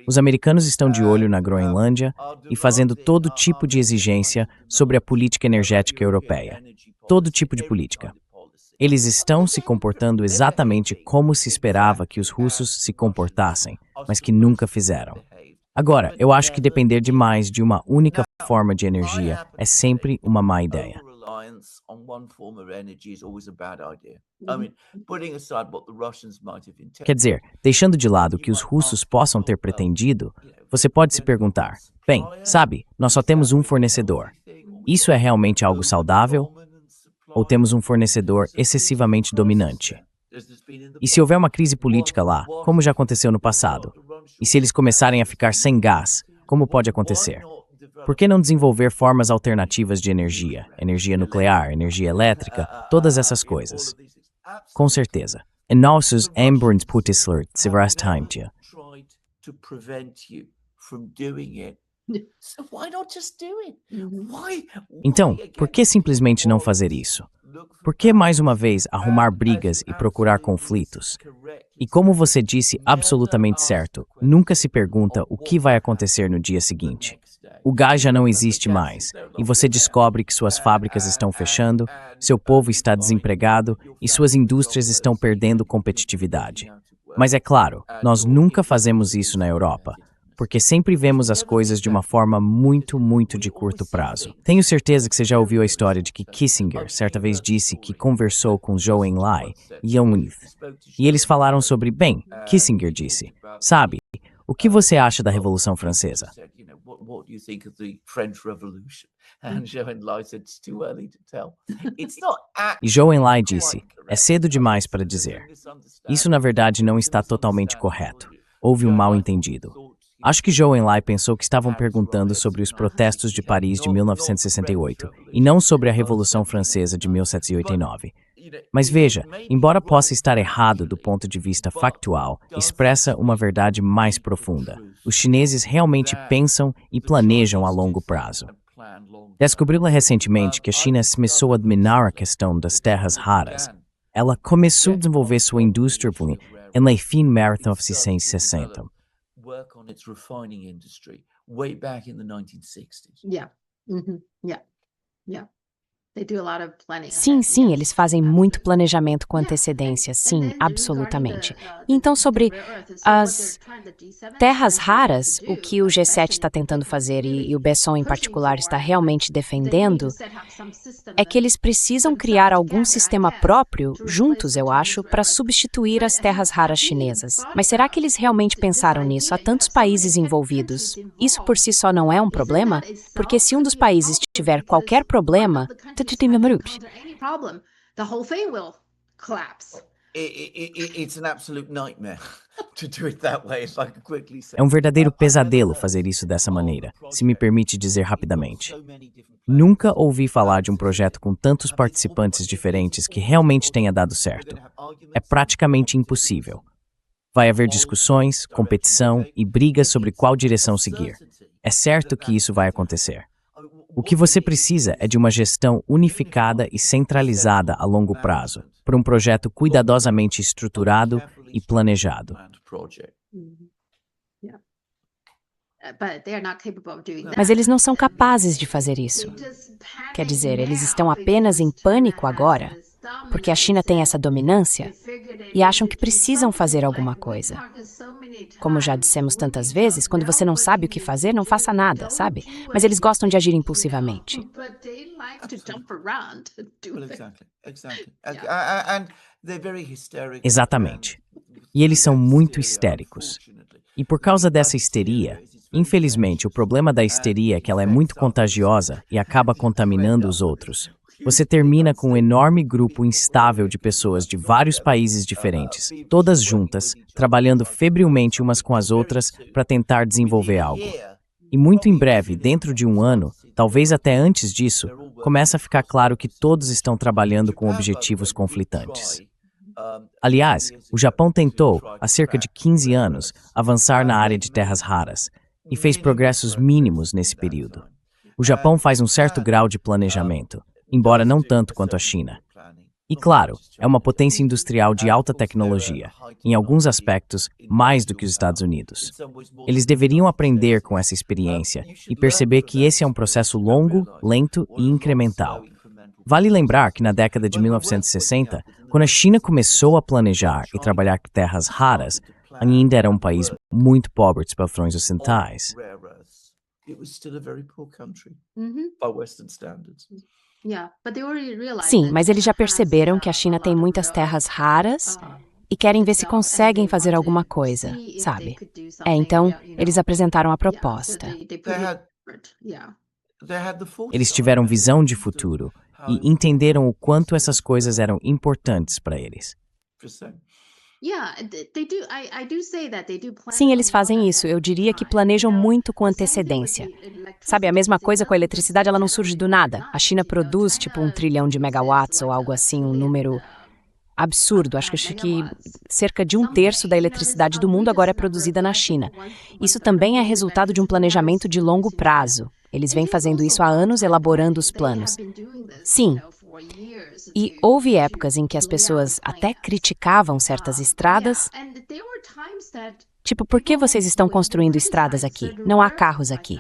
Os americanos estão de olho na Groenlândia e fazendo todo tipo de exigência sobre a política energética europeia. Todo tipo de política. Eles estão se comportando exatamente como se esperava que os russos se comportassem, mas que nunca fizeram. Agora, eu acho que depender demais de uma única forma de energia é sempre uma má ideia. Quer dizer, deixando de lado o que os russos possam ter pretendido, você pode se perguntar, bem, sabe, nós só temos um fornecedor. Isso é realmente algo saudável? Ou temos um fornecedor excessivamente dominante? E se houver uma crise política lá, como já aconteceu no passado? E se eles começarem a ficar sem gás, como pode acontecer? Por que não desenvolver formas alternativas de energia? Energia nuclear, energia elétrica, todas essas coisas. Com certeza. E nossos embrões putisler time. Então, por que simplesmente não fazer isso? Por que, mais uma vez, arrumar brigas e procurar conflitos? E como você disse absolutamente certo, nunca se pergunta o que vai acontecer no dia seguinte. O gás já não existe mais, e você descobre que suas fábricas estão fechando, seu povo está desempregado e suas indústrias estão perdendo competitividade. Mas é claro, nós nunca fazemos isso na Europa, porque sempre vemos as coisas de uma forma muito de curto prazo. Tenho certeza que você já ouviu a história de que Kissinger certa vez disse que conversou com Zhou Enlai e Yang Wen. E eles falaram sobre, bem, Kissinger disse, sabe, o que você acha da Revolução Francesa? E Zhou Enlai disse, é cedo demais para dizer. Isso na verdade não está totalmente correto. Houve um mal-entendido. Acho que Zhou Enlai pensou que estavam perguntando sobre os protestos de Paris de 1968 e não sobre a Revolução Francesa de 1789. Mas veja, embora possa estar errado do ponto de vista factual, expressa uma verdade mais profunda. Os chineses realmente pensam e planejam a longo prazo. Descobriu-la recentemente que a China começou a dominar a questão das terras raras. Ela começou a desenvolver sua indústria em fin marathon de 1960.
Work on its refining industry way back in the 1960s.
Sim, eles fazem muito planejamento com antecedência, sim, absolutamente. Então, sobre as terras raras, o que o G7 está tentando fazer e o Besson em particular está realmente defendendo, é que eles precisam criar algum sistema próprio, juntos eu acho, para substituir as terras raras chinesas. Mas será que eles realmente pensaram nisso? Há tantos países envolvidos. Isso por si só não é um problema? Porque se um dos países tiver qualquer problema,
The whole thing will collapse. It's an absolute nightmare to do it that way, if I could quickly say.
É um verdadeiro pesadelo fazer isso dessa maneira, se me permite dizer rapidamente. Nunca ouvi falar de um projeto com tantos participantes diferentes que realmente tenha dado certo. É praticamente impossível. Vai haver discussões, competição e brigas sobre qual direção seguir. É certo que isso vai acontecer. O que você precisa é de uma gestão unificada e centralizada a longo prazo, para um projeto cuidadosamente estruturado e planejado.
Mas eles não são capazes de fazer isso. Quer dizer, eles estão apenas em pânico agora, porque a China tem essa dominância e acham que precisam fazer alguma coisa. Como já dissemos tantas vezes, quando você não sabe o que fazer, não faça nada, sabe? Mas eles gostam de agir impulsivamente.
Exatamente. E eles são muito histéricos. E por causa dessa histeria, infelizmente, o problema da histeria é que ela é muito contagiosa e acaba contaminando os outros. Você termina com um enorme grupo instável de pessoas de vários países diferentes, todas juntas, trabalhando febrilmente umas com as outras para tentar desenvolver algo. E muito em breve, dentro de um ano, talvez até antes disso, começa a ficar claro que todos estão trabalhando com objetivos conflitantes. Aliás, o Japão tentou, há cerca de 15 anos, avançar na área de terras raras, e fez progressos mínimos nesse período. O Japão faz um certo grau de planejamento, embora não tanto quanto a China. E claro, é uma potência industrial de alta tecnologia, em alguns aspectos, mais do que os Estados Unidos. Eles deveriam aprender com essa experiência e perceber que esse é um processo longo, lento e incremental. Vale lembrar que na década de 1960, quando a China começou a planejar e trabalhar com terras raras, ainda era um país muito pobre dos padrões ocidentais.
Sim, mas eles já perceberam que a China tem muitas terras raras e querem ver se conseguem fazer alguma coisa, sabe? Então, eles apresentaram a proposta.
Eles tiveram visão de futuro e entenderam o quanto essas coisas eram importantes para eles.
Sim, eles fazem isso. Eu diria que planejam muito com antecedência. Sabe, a mesma coisa com a eletricidade, ela não surge do nada. A China produz tipo 1 trilhão de megawatts ou algo assim, um número absurdo. Acho que cerca de 1/3 da eletricidade do mundo agora é produzida na China. Isso também é resultado de um planejamento de longo prazo. Eles vêm fazendo isso há anos, elaborando os planos. Sim. E houve épocas em que as pessoas até criticavam certas estradas. Tipo, por que vocês estão construindo estradas aqui? Não há carros aqui.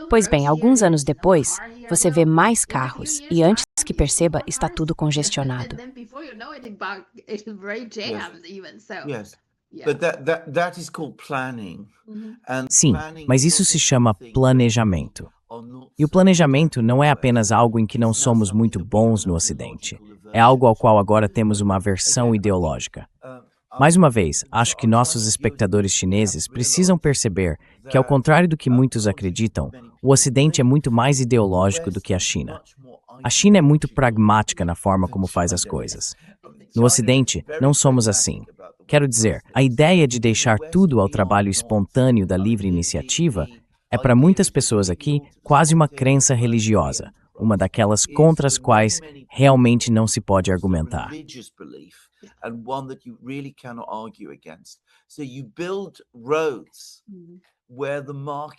Pois bem, alguns anos depois, você vê mais carros e antes que perceba, está tudo congestionado.
Sim, mas isso se chama planejamento. E o planejamento não é apenas algo em que não somos muito bons no Ocidente. É algo ao qual agora temos uma aversão ideológica. Mais uma vez, acho que nossos espectadores chineses precisam perceber que, ao contrário do que muitos acreditam, o Ocidente é muito mais ideológico do que a China. A China é muito pragmática na forma como faz as coisas. No Ocidente, não somos assim. Quero dizer, a ideia de deixar tudo ao trabalho espontâneo da livre iniciativa é para muitas pessoas aqui quase uma crença religiosa, uma daquelas contra as quais realmente não se pode argumentar.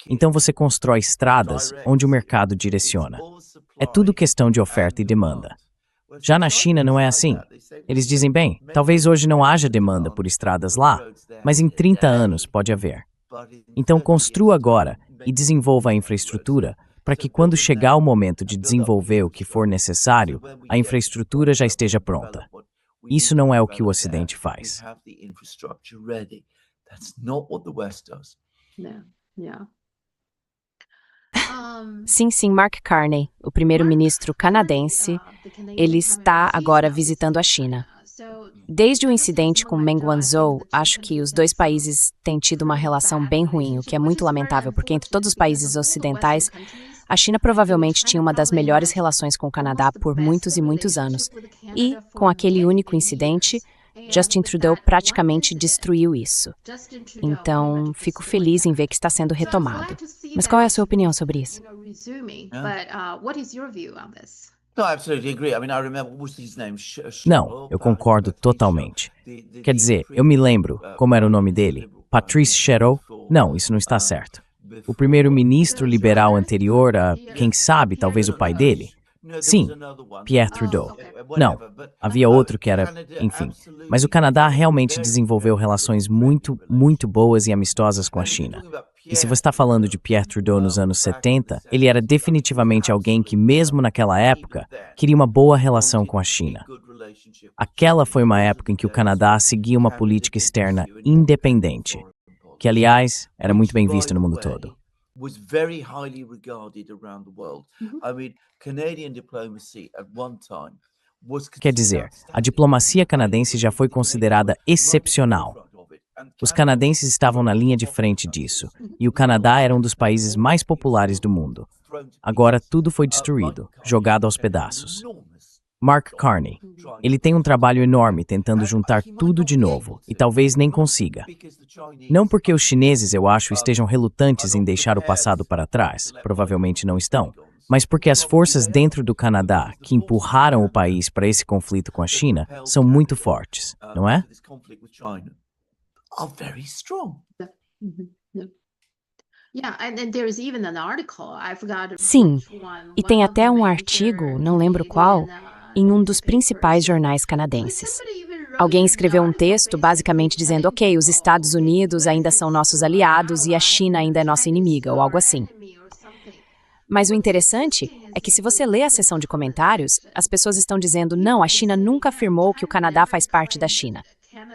Então você constrói estradas onde o mercado direciona. É tudo questão de oferta e demanda. Já na China não é assim. Eles dizem, bem, talvez hoje não haja demanda por estradas lá, mas em 30 anos pode haver. Então construa agora e desenvolva a infraestrutura para que quando chegar o momento de desenvolver o que for necessário, a infraestrutura já esteja pronta. Isso não é o que o Ocidente faz.
Sim, Mark Carney, o primeiro-ministro canadense, ele está agora visitando a China. Desde o incidente com Meng Wanzhou, acho que os dois países têm tido uma relação bem ruim, o que é muito lamentável, porque entre todos os países ocidentais, a China provavelmente tinha uma das melhores relações com o Canadá por muitos e muitos anos. E, com aquele único incidente, Justin Trudeau praticamente destruiu isso. Então, fico feliz em ver que está sendo retomado. Mas qual é a sua opinião sobre isso?
Não, eu concordo totalmente. Quer dizer, eu me lembro, como era o nome dele? Patrice Chéreau? Não, isso não está certo. O primeiro-ministro liberal anterior a, quem sabe, talvez o pai dele? Sim, Pierre Trudeau. Não, havia outro que era, enfim. Mas o Canadá realmente desenvolveu relações muito, muito boas e amistosas com a China. E se você está falando de Pierre Trudeau nos anos 70, ele era definitivamente alguém que, mesmo naquela época, queria uma boa relação com a China. Aquela foi uma época em que o Canadá seguia uma política externa independente, que, aliás, era muito bem vista no mundo todo. Quer dizer, a diplomacia canadense já foi considerada excepcional. Os canadenses estavam na linha de frente disso, e o Canadá era um dos países mais populares do mundo. Agora tudo foi destruído, jogado aos pedaços. Mark Carney, ele tem um trabalho enorme tentando juntar tudo de novo, e talvez nem consiga. Não porque os chineses, eu acho, estejam relutantes em deixar o passado para trás, provavelmente não estão, mas porque as forças dentro do Canadá que empurraram o país para esse conflito com a China são muito fortes, não é?
Sim, e tem até um artigo, não lembro qual, em um dos principais jornais canadenses. Alguém escreveu um texto basicamente dizendo, ok, os Estados Unidos ainda são nossos aliados e a China ainda é nossa inimiga, ou algo assim. Mas o interessante é que se você lê a seção de comentários, as pessoas estão dizendo, não, a China nunca afirmou que o Canadá faz parte da China.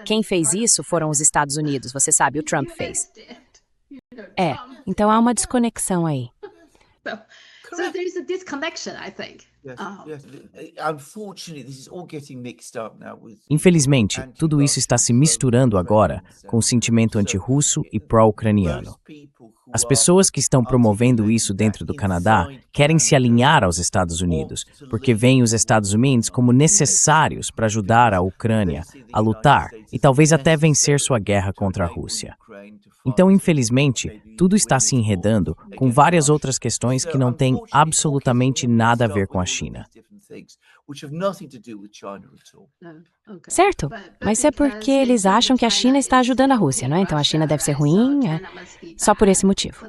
Quem fez isso foram os Estados Unidos, você sabe, o Trump fez. Então há uma desconexão aí.
So there is a disconnection, I think.
Infelizmente, tudo isso está se misturando agora com o sentimento anti-russo e pró-ucraniano. As pessoas que estão promovendo isso dentro do Canadá querem se alinhar aos Estados Unidos, porque veem os Estados Unidos como necessários para ajudar a Ucrânia a lutar e talvez até vencer sua guerra contra a Rússia. Então, infelizmente, tudo está se enredando com várias outras questões que não têm absolutamente nada a ver com a China.
Certo, mas é porque eles acham que a China está ajudando a Rússia, não é? Então a China deve ser ruim, só por esse motivo.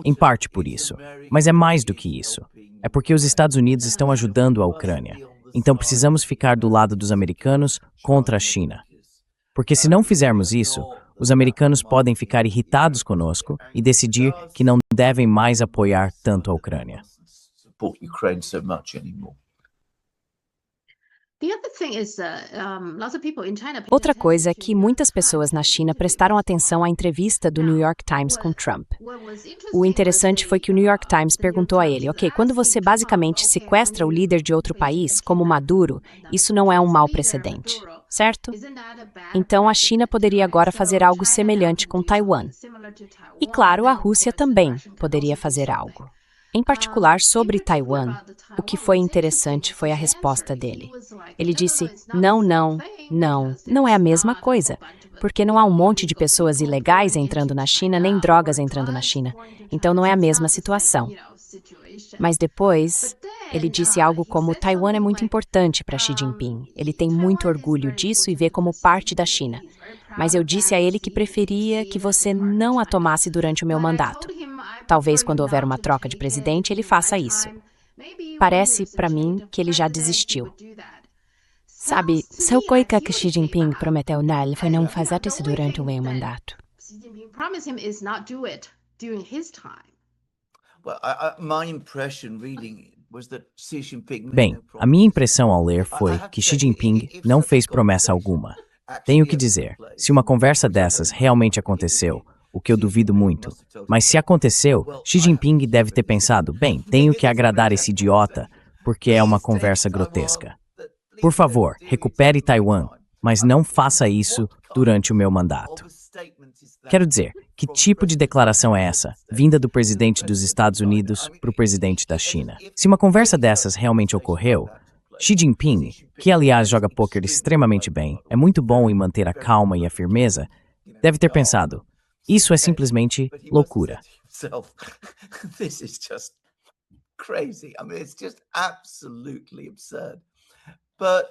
Em parte por isso, mas é mais do que isso. É porque os Estados Unidos estão ajudando a Ucrânia. Então precisamos ficar do lado dos americanos contra a China. Porque se não fizermos isso, os americanos podem ficar irritados conosco e decidir que não devem mais apoiar tanto a Ucrânia.
Outra coisa é que muitas pessoas na China prestaram atenção à entrevista do New York Times com Trump. O interessante foi que o New York Times perguntou a ele, ok, quando você basicamente sequestra o líder de outro país, como Maduro, isso não é um mau precedente, certo? Então a China poderia agora fazer algo semelhante com Taiwan. E claro, a Rússia também poderia fazer algo. Em particular, sobre Taiwan, o que foi interessante foi a resposta dele. Ele disse, não é a mesma coisa, porque não há um monte de pessoas ilegais entrando na China, nem drogas entrando na China. Então não é a mesma situação. Mas depois, ele disse algo como, Taiwan é muito importante para Xi Jinping. Ele tem muito orgulho disso e vê como parte da China. Mas eu disse a ele que preferia que você não a tomasse durante o meu mandato. Talvez quando houver uma troca de presidente, ele faça isso. Parece, para mim, que ele já desistiu. Sabe, se a coisa que Xi Jinping prometeu nele foi não fazer isso durante o meu mandato.
Bem, a minha impressão ao ler foi que Xi Jinping não fez promessa alguma. Tenho que dizer, se uma conversa dessas realmente aconteceu, o que eu duvido muito, mas se aconteceu, Xi Jinping deve ter pensado, bem, tenho que agradar esse idiota, porque é uma conversa grotesca. Por favor, recupere Taiwan, mas não faça isso durante o meu mandato. Quero dizer, que tipo de declaração é essa, vinda do presidente dos Estados Unidos para o presidente da China? Se uma conversa dessas realmente ocorreu, Xi Jinping, que aliás joga pôquer extremamente bem, é muito bom em manter a calma e a firmeza, deve ter pensado, isso é simplesmente loucura.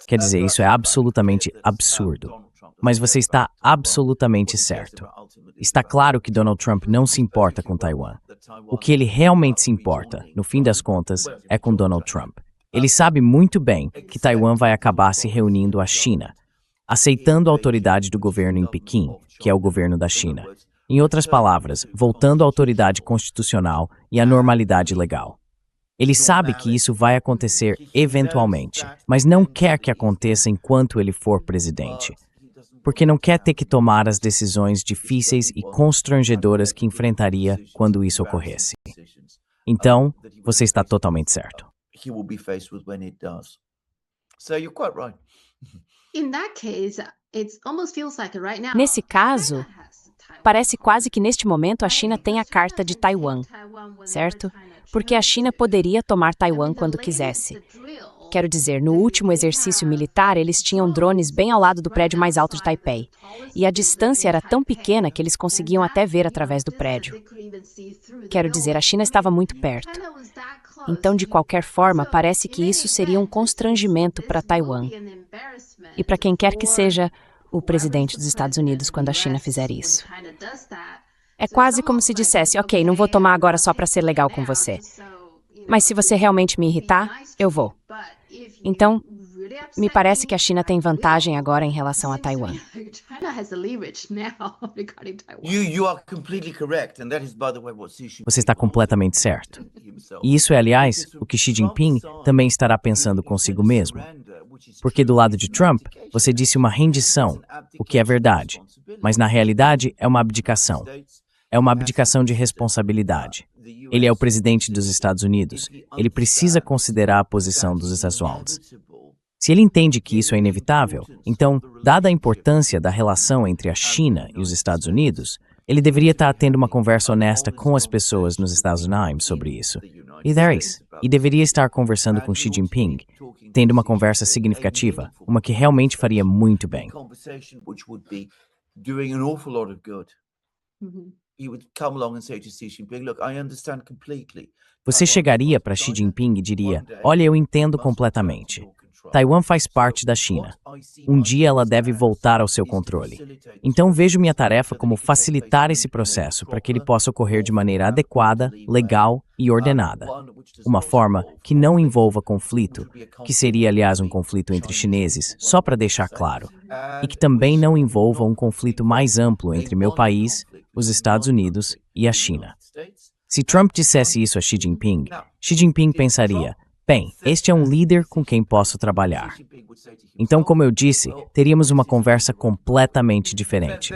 Quer dizer, isso é absolutamente absurdo. Mas você está absolutamente certo. Está claro que Donald Trump não se importa com Taiwan. O que ele realmente se importa, no fim das contas, é com Donald Trump. Ele sabe muito bem que Taiwan vai acabar se reunindo à China, aceitando a autoridade do governo em Pequim, que é o governo da China. Em outras palavras, voltando à autoridade constitucional e à normalidade legal. Ele sabe que isso vai acontecer eventualmente, mas não quer que aconteça enquanto ele for presidente, porque não quer ter que tomar as decisões difíceis e constrangedoras que enfrentaria quando isso ocorresse. Então, você está totalmente certo.
Nesse caso, parece quase que neste momento a China tem a carta de Taiwan, certo? Porque a China poderia tomar Taiwan quando quisesse. Quero dizer, no último exercício militar, eles tinham drones bem ao lado do prédio mais alto de Taipei. E a distância era tão pequena que eles conseguiam até ver através do prédio. Quero dizer, a China estava muito perto. Então, de qualquer forma, parece que isso seria um constrangimento para Taiwan. E para quem quer que seja, o presidente dos Estados Unidos quando a China fizer isso. É quase como se dissesse, ok, não vou tomar agora só para ser legal com você. Mas se você realmente me irritar, eu vou. Então, me parece que a China tem vantagem agora em relação a Taiwan.
Você está completamente certo. E isso é, aliás, o que Xi Jinping também estará pensando consigo mesmo. Porque do lado de Trump, você disse uma rendição, o que é verdade. Mas na realidade é uma abdicação. É uma abdicação de responsabilidade. Ele é o presidente dos Estados Unidos. Ele precisa considerar a posição dos Estados Unidos. Se ele entende que isso é inevitável, então, dada a importância da relação entre a China e os Estados Unidos, ele deveria estar tendo uma conversa honesta com as pessoas nos Estados Unidos sobre isso. E deveria estar conversando com Xi Jinping, tendo uma conversa significativa, uma que realmente faria muito bem. Você chegaria para Xi Jinping e diria, olha, eu entendo completamente. Taiwan faz parte da China. Um dia ela deve voltar ao seu controle. Então vejo minha tarefa como facilitar esse processo para que ele possa ocorrer de maneira adequada, legal e ordenada. Uma forma que não envolva conflito, que seria, aliás, um conflito entre chineses, só para deixar claro, e que também não envolva um conflito mais amplo entre meu país, os Estados Unidos e a China. Se Trump dissesse isso a Xi Jinping pensaria, bem, este é um líder com quem posso trabalhar. Então, como eu disse, teríamos uma conversa completamente diferente.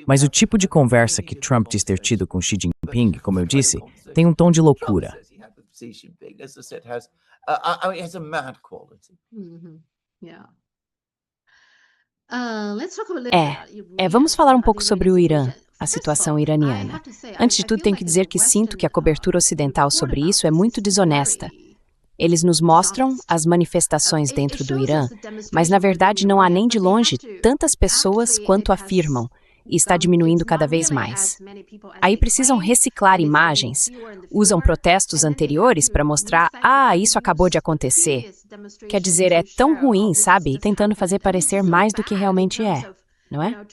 Mas o tipo de conversa que Trump diz ter tido com Xi Jinping, como eu disse, tem um tom de loucura.
Vamos falar um pouco sobre o Irã, a situação iraniana. Antes de tudo, tenho que dizer que sinto que a cobertura ocidental sobre isso é muito desonesta. Eles nos mostram as manifestações dentro do Irã, mas na verdade não há nem de longe tantas pessoas quanto afirmam, e está diminuindo cada vez mais. Aí precisam reciclar imagens, usam protestos anteriores para mostrar, isso acabou de acontecer. Quer dizer, é tão ruim, sabe? Tentando fazer parecer mais do que realmente é, não é?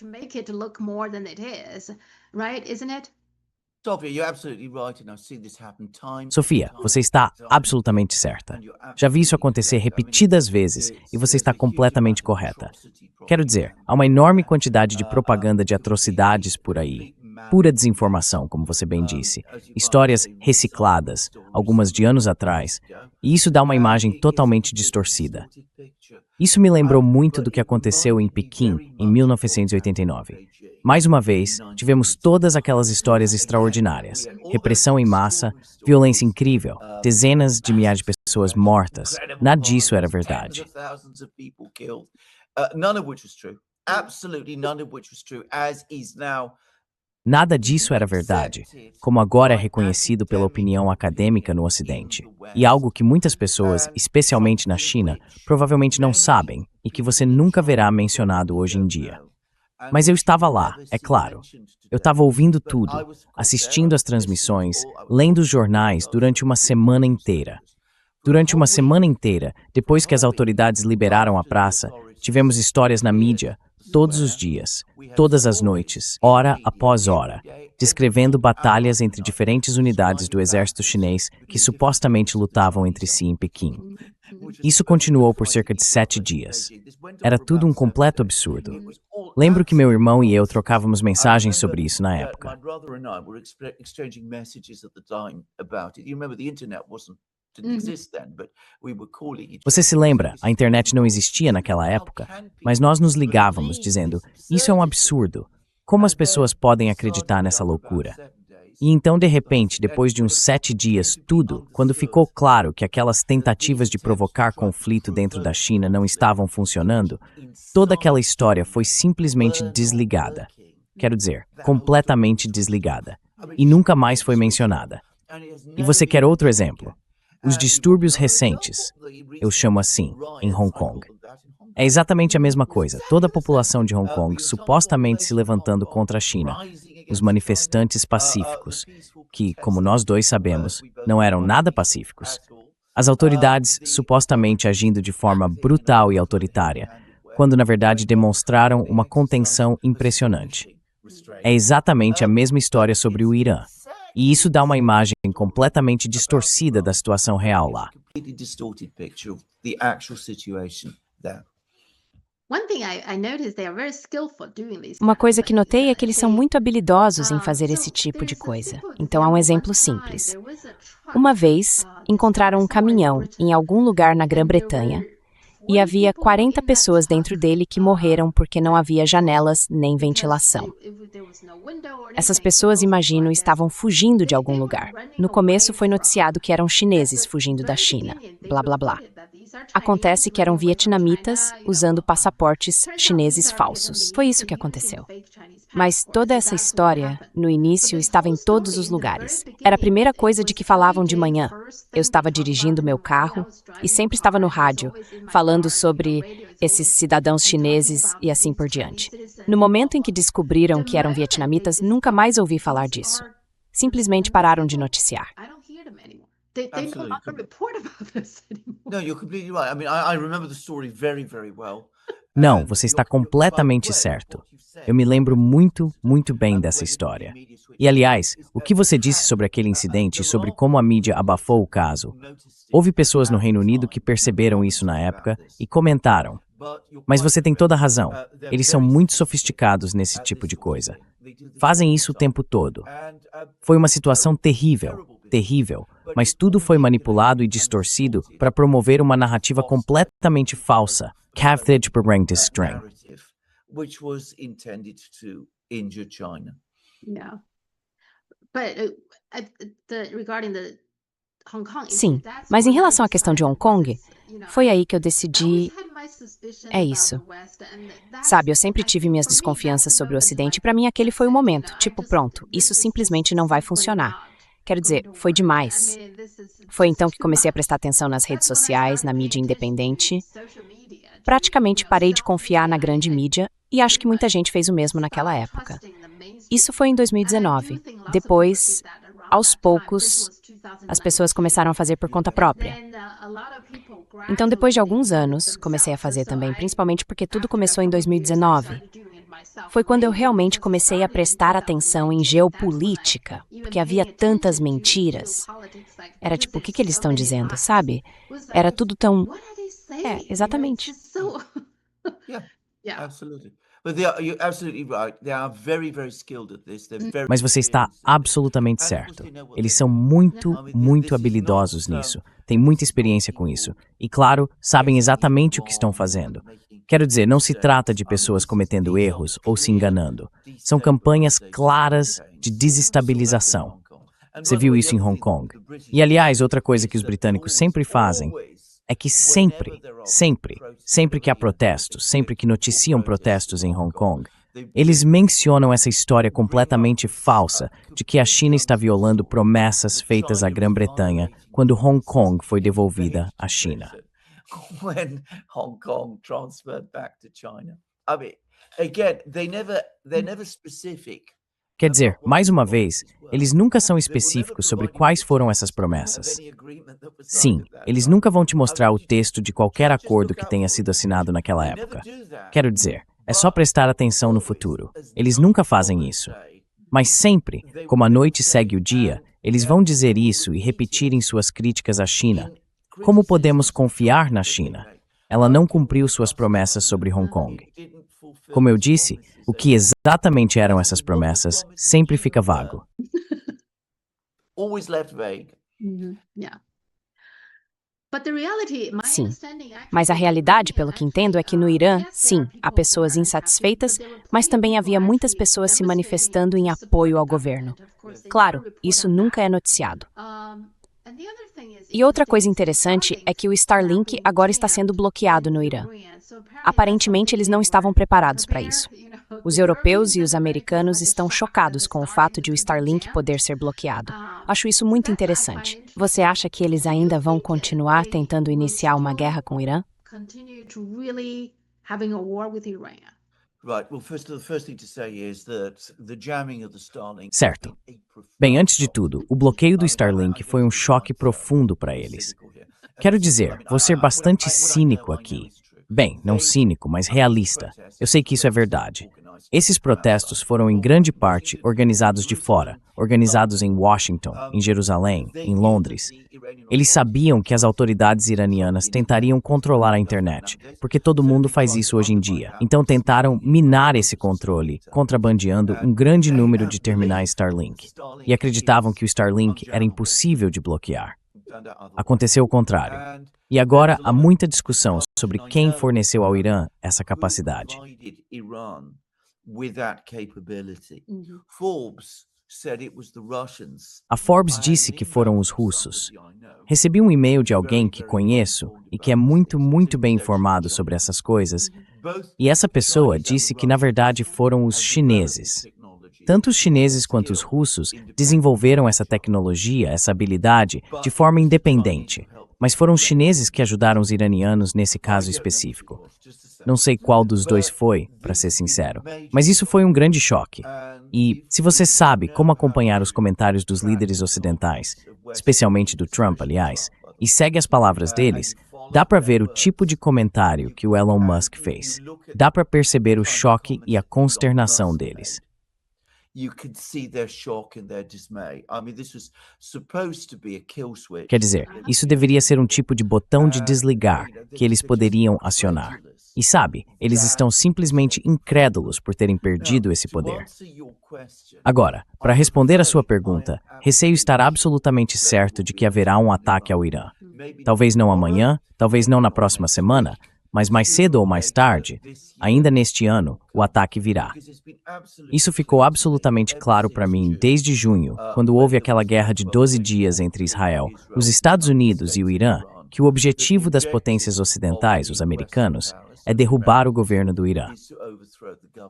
Sofia, você está absolutamente certa. Já vi isso acontecer repetidas vezes e você está completamente correta. Quero dizer, há uma enorme quantidade de propaganda de atrocidades por aí. Pura desinformação, como você bem disse. Histórias recicladas, algumas de anos atrás. E isso dá uma imagem totalmente distorcida. Isso me lembrou muito do que aconteceu em Pequim, em 1989. Mais uma vez, tivemos todas aquelas histórias extraordinárias. Repressão em massa, violência incrível, dezenas de milhares de pessoas mortas. Nada disso era verdade. Nada disso era verdade, como agora é reconhecido pela opinião acadêmica no Ocidente. E algo que muitas pessoas, especialmente na China, provavelmente não sabem e que você nunca verá mencionado hoje em dia. Mas eu estava lá, é claro. Eu estava ouvindo tudo, assistindo às transmissões, lendo os jornais durante uma semana inteira. Durante uma semana inteira, depois que as autoridades liberaram a praça, tivemos histórias na mídia, todos os dias, todas as noites, hora após hora, descrevendo batalhas entre diferentes unidades do exército chinês que supostamente lutavam entre si em Pequim. Isso continuou por cerca de 7 dias. Era tudo um completo absurdo. Lembro que meu irmão e eu trocávamos mensagens sobre isso na época. Você se lembra, a internet não existia naquela época, mas nós nos ligávamos dizendo, isso é um absurdo. Como as pessoas podem acreditar nessa loucura? E então, de repente, depois de uns 7 dias, tudo, quando ficou claro que aquelas tentativas de provocar conflito dentro da China não estavam funcionando, toda aquela história foi simplesmente desligada. Quero dizer, completamente desligada. E nunca mais foi mencionada. E você quer outro exemplo? Os distúrbios recentes, eu chamo assim, em Hong Kong. É exatamente a mesma coisa, toda a população de Hong Kong supostamente se levantando contra a China. Os manifestantes pacíficos, que, como nós dois sabemos, não eram nada pacíficos. As autoridades supostamente agindo de forma brutal e autoritária, quando na verdade demonstraram uma contenção impressionante. É exatamente a mesma história sobre o Irã. E isso dá uma imagem completamente distorcida da situação real lá.
Uma coisa que notei é que eles são muito habilidosos em fazer esse tipo de coisa. Então, há um exemplo simples. Uma vez, encontraram um caminhão em algum lugar na Grã-Bretanha e havia 40 pessoas dentro dele que morreram porque não havia janelas nem ventilação. Essas pessoas, imagino, estavam fugindo de algum lugar. No começo foi noticiado que eram chineses fugindo da China, blá blá blá. Acontece que eram vietnamitas usando passaportes chineses falsos. Foi isso que aconteceu. Mas toda essa história, no início, estava em todos os lugares. Era a primeira coisa de que falavam de manhã. Eu estava dirigindo meu carro e sempre estava no rádio, falando sobre esses cidadãos chineses e assim por diante. No momento em que descobriram que eram vietnamitas, nunca mais ouvi falar disso. Simplesmente pararam de noticiar.
They no longer report about this anymore.
No, you're completely right. I mean, I remember the story very, very well.
Não, você está completamente certo. Eu me lembro muito, muito bem dessa história. E, aliás, o que você disse sobre aquele incidente e sobre como a mídia abafou o caso, houve pessoas no Reino Unido que perceberam isso na época e comentaram. Mas você tem toda a razão. Eles são muito sofisticados nesse tipo de coisa. Fazem isso o tempo todo. Foi uma situação terrível, terrível, mas tudo foi manipulado e distorcido para promover uma narrativa completamente falsa.
Which was intended to injure China.
Yeah. But regarding the Hong Kong,
Sim, mas em relação à questão de Hong Kong, foi aí que eu decidi. É isso. Sabe, eu sempre tive minhas desconfianças sobre o Ocidente e para mim aquele foi o momento. Tipo, pronto, isso simplesmente não vai funcionar. Quero dizer, foi demais. Foi então que comecei a prestar atenção nas redes sociais, na mídia independente. Praticamente parei de confiar na grande mídia e acho que muita gente fez o mesmo naquela época. Isso foi em 2019. Depois, aos poucos, as pessoas começaram a fazer por conta própria. Então, depois de alguns anos, comecei a fazer também, principalmente porque tudo começou em 2019. Foi quando eu realmente comecei a prestar atenção em geopolítica, porque havia tantas mentiras. Era tipo, o que eles estão dizendo, sabe? Era tudo tão... exatamente.
Mas você está absolutamente certo. Eles são muito, muito habilidosos nisso. Têm muita experiência com isso. E, claro, sabem exatamente o que estão fazendo. Quero dizer, não se trata de pessoas cometendo erros ou se enganando. São campanhas claras de desestabilização. Você viu isso em Hong Kong. E, aliás, outra coisa que os britânicos sempre fazem é que sempre que há protestos, sempre que noticiam protestos em Hong Kong, eles mencionam essa história completamente falsa de que a China está violando promessas feitas à Grã-Bretanha quando Hong Kong foi devolvida à China.
When Hong Kong transferred back to China. I mean, again, they're never specific.
Quer dizer, mais uma vez, eles nunca são específicos sobre quais foram essas promessas. Sim, eles nunca vão te mostrar o texto de qualquer acordo que tenha sido assinado naquela época. Quero dizer, é só prestar atenção no futuro. Eles nunca fazem isso. Mas sempre, como a noite segue o dia, eles vão dizer isso e repetir em suas críticas à China. Como podemos confiar na China? Ela não cumpriu suas promessas sobre Hong Kong. Como eu disse, o que exatamente eram essas promessas sempre fica vago.
Sim, mas a realidade, pelo que entendo, é que no Irã, sim, há pessoas insatisfeitas, mas também havia muitas pessoas se manifestando em apoio ao governo. Claro, isso nunca é noticiado. E outra coisa interessante é que o Starlink agora está sendo bloqueado no Irã. Aparentemente, eles não estavam preparados para isso. Os europeus e os americanos estão chocados com o fato de o Starlink poder ser bloqueado. Acho isso muito interessante. Você acha que eles ainda vão continuar tentando iniciar uma guerra com o Irã?
Certo. Bem, antes de tudo, o bloqueio do Starlink foi um choque profundo para eles. Quero dizer, vou ser bastante cínico aqui. Bem, não cínico, mas realista. Eu sei que isso é verdade. Esses protestos foram em grande parte organizados de fora, organizados em Washington, em Jerusalém, em Londres. Eles sabiam que as autoridades iranianas tentariam controlar a internet, porque todo mundo faz isso hoje em dia. Então tentaram minar esse controle, contrabandeando um grande número de terminais Starlink. E acreditavam que o Starlink era impossível de bloquear. Aconteceu o contrário. E agora há muita discussão sobre quem forneceu ao Irã essa capacidade. A Forbes disse que foram os russos. Recebi um e-mail de alguém que conheço e que é muito bem informado sobre essas coisas, e essa pessoa disse que na verdade foram os chineses. Tanto os chineses quanto os russos desenvolveram essa tecnologia, essa habilidade, de forma independente. Mas foram os chineses que ajudaram os iranianos nesse caso específico. Não sei qual dos dois foi, para ser sincero, mas isso foi um grande choque. E, se você sabe como acompanhar os comentários dos líderes ocidentais, especialmente do Trump, aliás, e segue as palavras deles, dá para ver o tipo de comentário que o Elon Musk fez. Dá para perceber o choque e a consternação deles. Quer dizer, isso deveria ser um tipo de botão de desligar que eles poderiam acionar. E sabe, eles estão simplesmente incrédulos por terem perdido esse poder. Agora, para responder à sua pergunta, receio estar absolutamente certo de que haverá um ataque ao Irã. Talvez não amanhã, talvez não na próxima semana, mas mais cedo ou mais tarde, ainda neste ano, o ataque virá. Isso ficou absolutamente claro para mim desde junho, quando houve aquela guerra de 12 dias entre Israel, os Estados Unidos e o Irã, que o objetivo das potências ocidentais, os americanos, é derrubar o governo do Irã.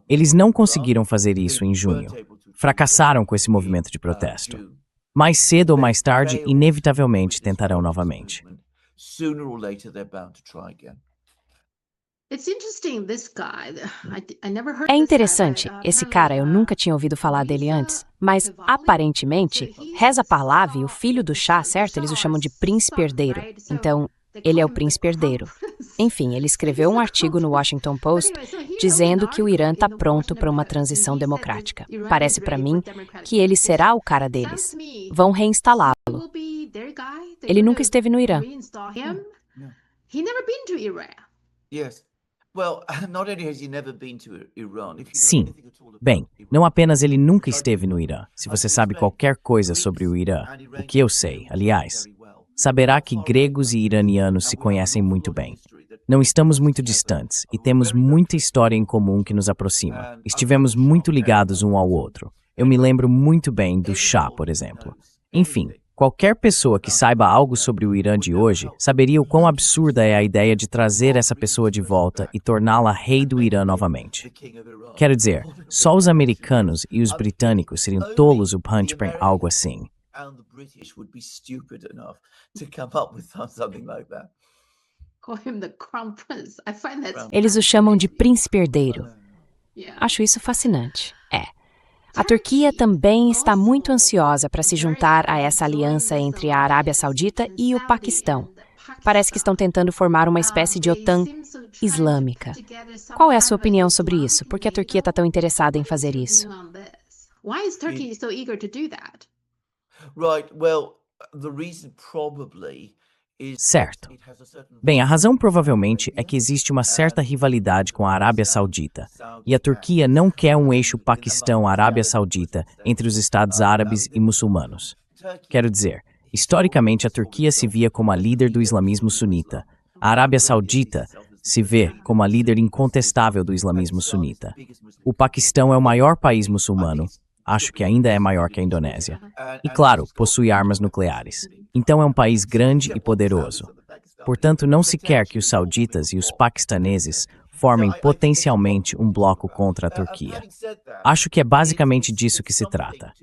Eles não conseguiram fazer isso em junho. Fracassaram com esse movimento de protesto. Mais cedo ou mais tarde, inevitavelmente tentarão novamente.
É interessante, esse cara, eu nunca tinha ouvido falar dele antes, mas aparentemente, Reza Pahlavi, o filho do Shah, certo? Eles o chamam de príncipe herdeiro. Então, ele é o príncipe herdeiro. Enfim, ele escreveu um artigo no Washington Post dizendo que o Irã está pronto para uma transição democrática. Parece para mim que ele será o cara deles. Vão reinstalá-lo. Ele nunca esteve no Irã.
Sim. Bem, não apenas ele nunca esteve no Irã. Se você sabe qualquer coisa sobre o Irã, o que eu sei, aliás, saberá que gregos e iranianos se conhecem muito bem. Não estamos muito distantes e temos muita história em comum que nos aproxima. Estivemos muito ligados um ao outro. Eu me lembro muito bem do Shah, por exemplo. Enfim, qualquer pessoa que saiba algo sobre o Irã de hoje saberia o quão absurda é a ideia de trazer essa pessoa de volta e torná-la rei do Irã novamente. Quero dizer, só os americanos e os britânicos seriam tolos o punch para algo assim.
Eles o chamam de príncipe herdeiro. Acho isso fascinante. A Turquia também está muito ansiosa para se juntar a essa aliança entre a Arábia Saudita e o Paquistão. Parece que estão tentando formar uma espécie de OTAN islâmica. Qual é a sua opinião sobre isso? Por que a Turquia está tão interessada em fazer isso?
Certo. Bem, a razão provavelmente é que existe uma certa rivalidade com a Arábia Saudita, e a Turquia não quer um eixo Paquistão-Arábia Saudita entre os Estados árabes e muçulmanos. Quero dizer, historicamente a Turquia se via como a líder do islamismo sunita. A Arábia Saudita se vê como a líder incontestável do islamismo sunita. O Paquistão é o maior país muçulmano. Acho que ainda é maior que a Indonésia. E, claro, possui armas nucleares. Então é um país grande e poderoso. Portanto, não se quer que os sauditas e os paquistaneses formem potencialmente um bloco contra a Turquia. Acho que é basicamente disso que se trata.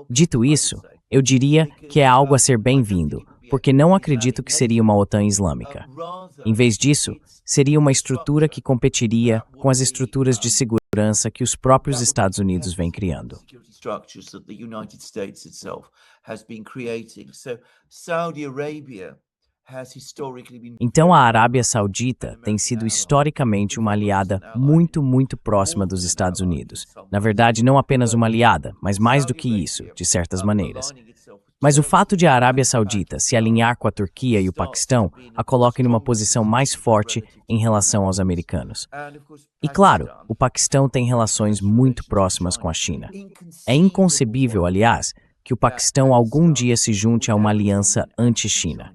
Dito isso, eu diria que é algo a ser bem-vindo, porque não acredito que seria uma OTAN islâmica. Em vez disso, seria uma estrutura que competiria com as estruturas de segurança que os próprios Estados Unidos vêm criando.
Structures that the United States itself has been creating. So Saudi Arabia
Então a Arábia Saudita tem sido historicamente uma aliada muito, muito próxima dos Estados Unidos. Na verdade, não apenas uma aliada, mas mais do que isso, de certas maneiras. Mas o fato de a Arábia Saudita se alinhar com a Turquia e o Paquistão a coloca em uma posição mais forte em relação aos americanos. E claro, o Paquistão tem relações muito próximas com a China. É inconcebível, aliás, que o Paquistão algum dia se junte a uma aliança anti-China.